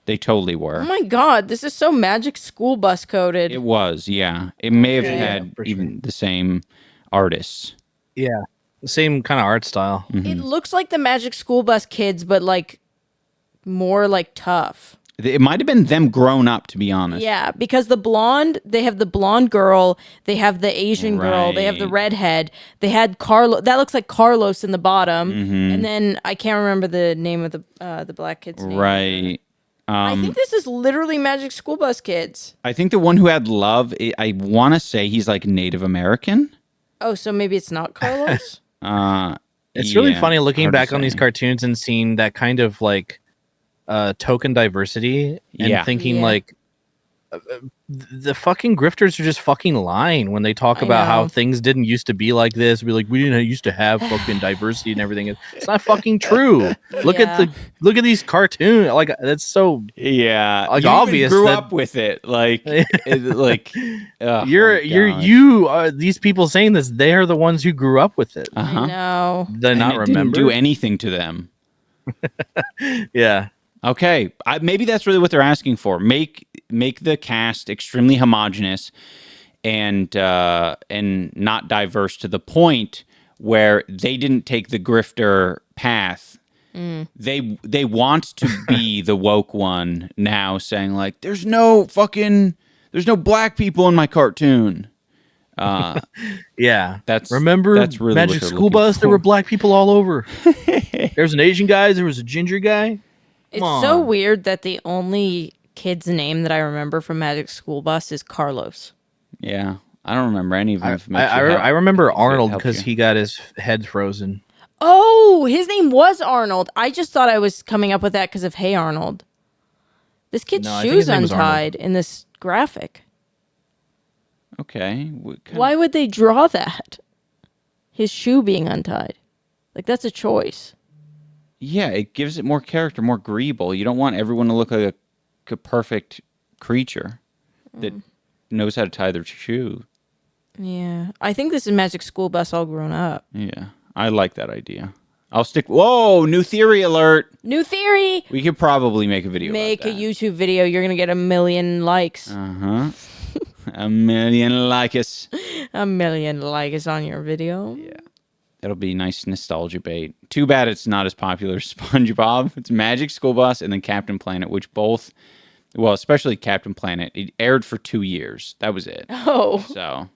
They totally were. Oh my God, this is so Magic School Bus coded. It was, yeah. It may have had for even the same artists. Yeah. The same kind of art style. It looks like the Magic School Bus kids, but like more like tough. It might have been them grown up, to be honest. Yeah, because they have the blonde girl, they have the Asian girl, they have the Right. redhead, they had Carlos. That looks like Carlos in the bottom, Mm-hmm. and then I can't remember the name of the black kid's name. Right. I think this is literally Magic School Bus kids. I think the one who had love, I want to say he's like Native American. Oh, so maybe it's not Carlos. It's really Yeah, funny looking hard to back on these say. cartoons and seeing that kind of like token diversity and Yeah. thinking Yeah. like the fucking grifters are just fucking lying when they talk I about how know. things didn't used to be like this. Be like, we didn't used to have fucking diversity and everything. It's not fucking true. Look at these cartoons. Like that's so Yeah, Like, you obvious even grew that- up with it. Like, oh these people saying this, they're the ones who grew up with it. I know. They And not it remember. didn't do anything to them. Yeah. Okay, maybe that's really what they're asking for. Make the cast extremely homogenous and not diverse to the point where they didn't take the grifter path. They want to be the woke one now, saying like, "There's no black people in my cartoon." Yeah. That's really what Magic they're School looking Bus? There were for. black people all over. There was an Asian guy. There was a ginger guy. It's Come so on. weird that the only kid's name that I remember from Magic School Bus is Carlos. Yeah, I don't remember any of them. I remember Arnold help because you. he got his head frozen. Oh, his name was Arnold. I just thought I was coming up with that because of Hey Arnold. This kid's No, I think shoes his name was Arnold. untied in this graphic. Okay. Why would they draw that? His shoe being untied. Like, that's a choice. Yeah, it gives it more character, more agreeable. You don't want everyone to look like a perfect creature that knows how to tie their shoe. Yeah. I think this is Magic School Bus all grown up. Yeah, I like that idea. I'll stick. Whoa, new theory alert. New theory! We could probably make a video Make a about YouTube video. You're going to get 1 million likes. that. Uh-huh. 1 million likes. 1 million likes on your video. Yeah. That'll be nice nostalgia bait. Too bad it's not as popular as SpongeBob. It's Magic School Bus and then Captain Planet, which both, well, especially Captain Planet, it aired for 2 years. That was it. Oh, So,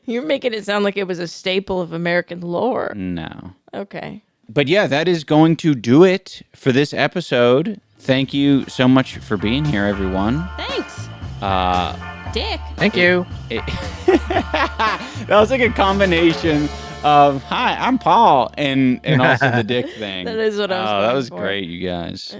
you're making it sound like it was a staple of American lore. no. Okay. But yeah, that is going to do it for this episode. Thank you so much for being here, everyone. Thanks. Dick. Thank you. That was like a combination of "Hi, I'm Paul" and also the dick thing. That is what I was going that was for. great, you guys.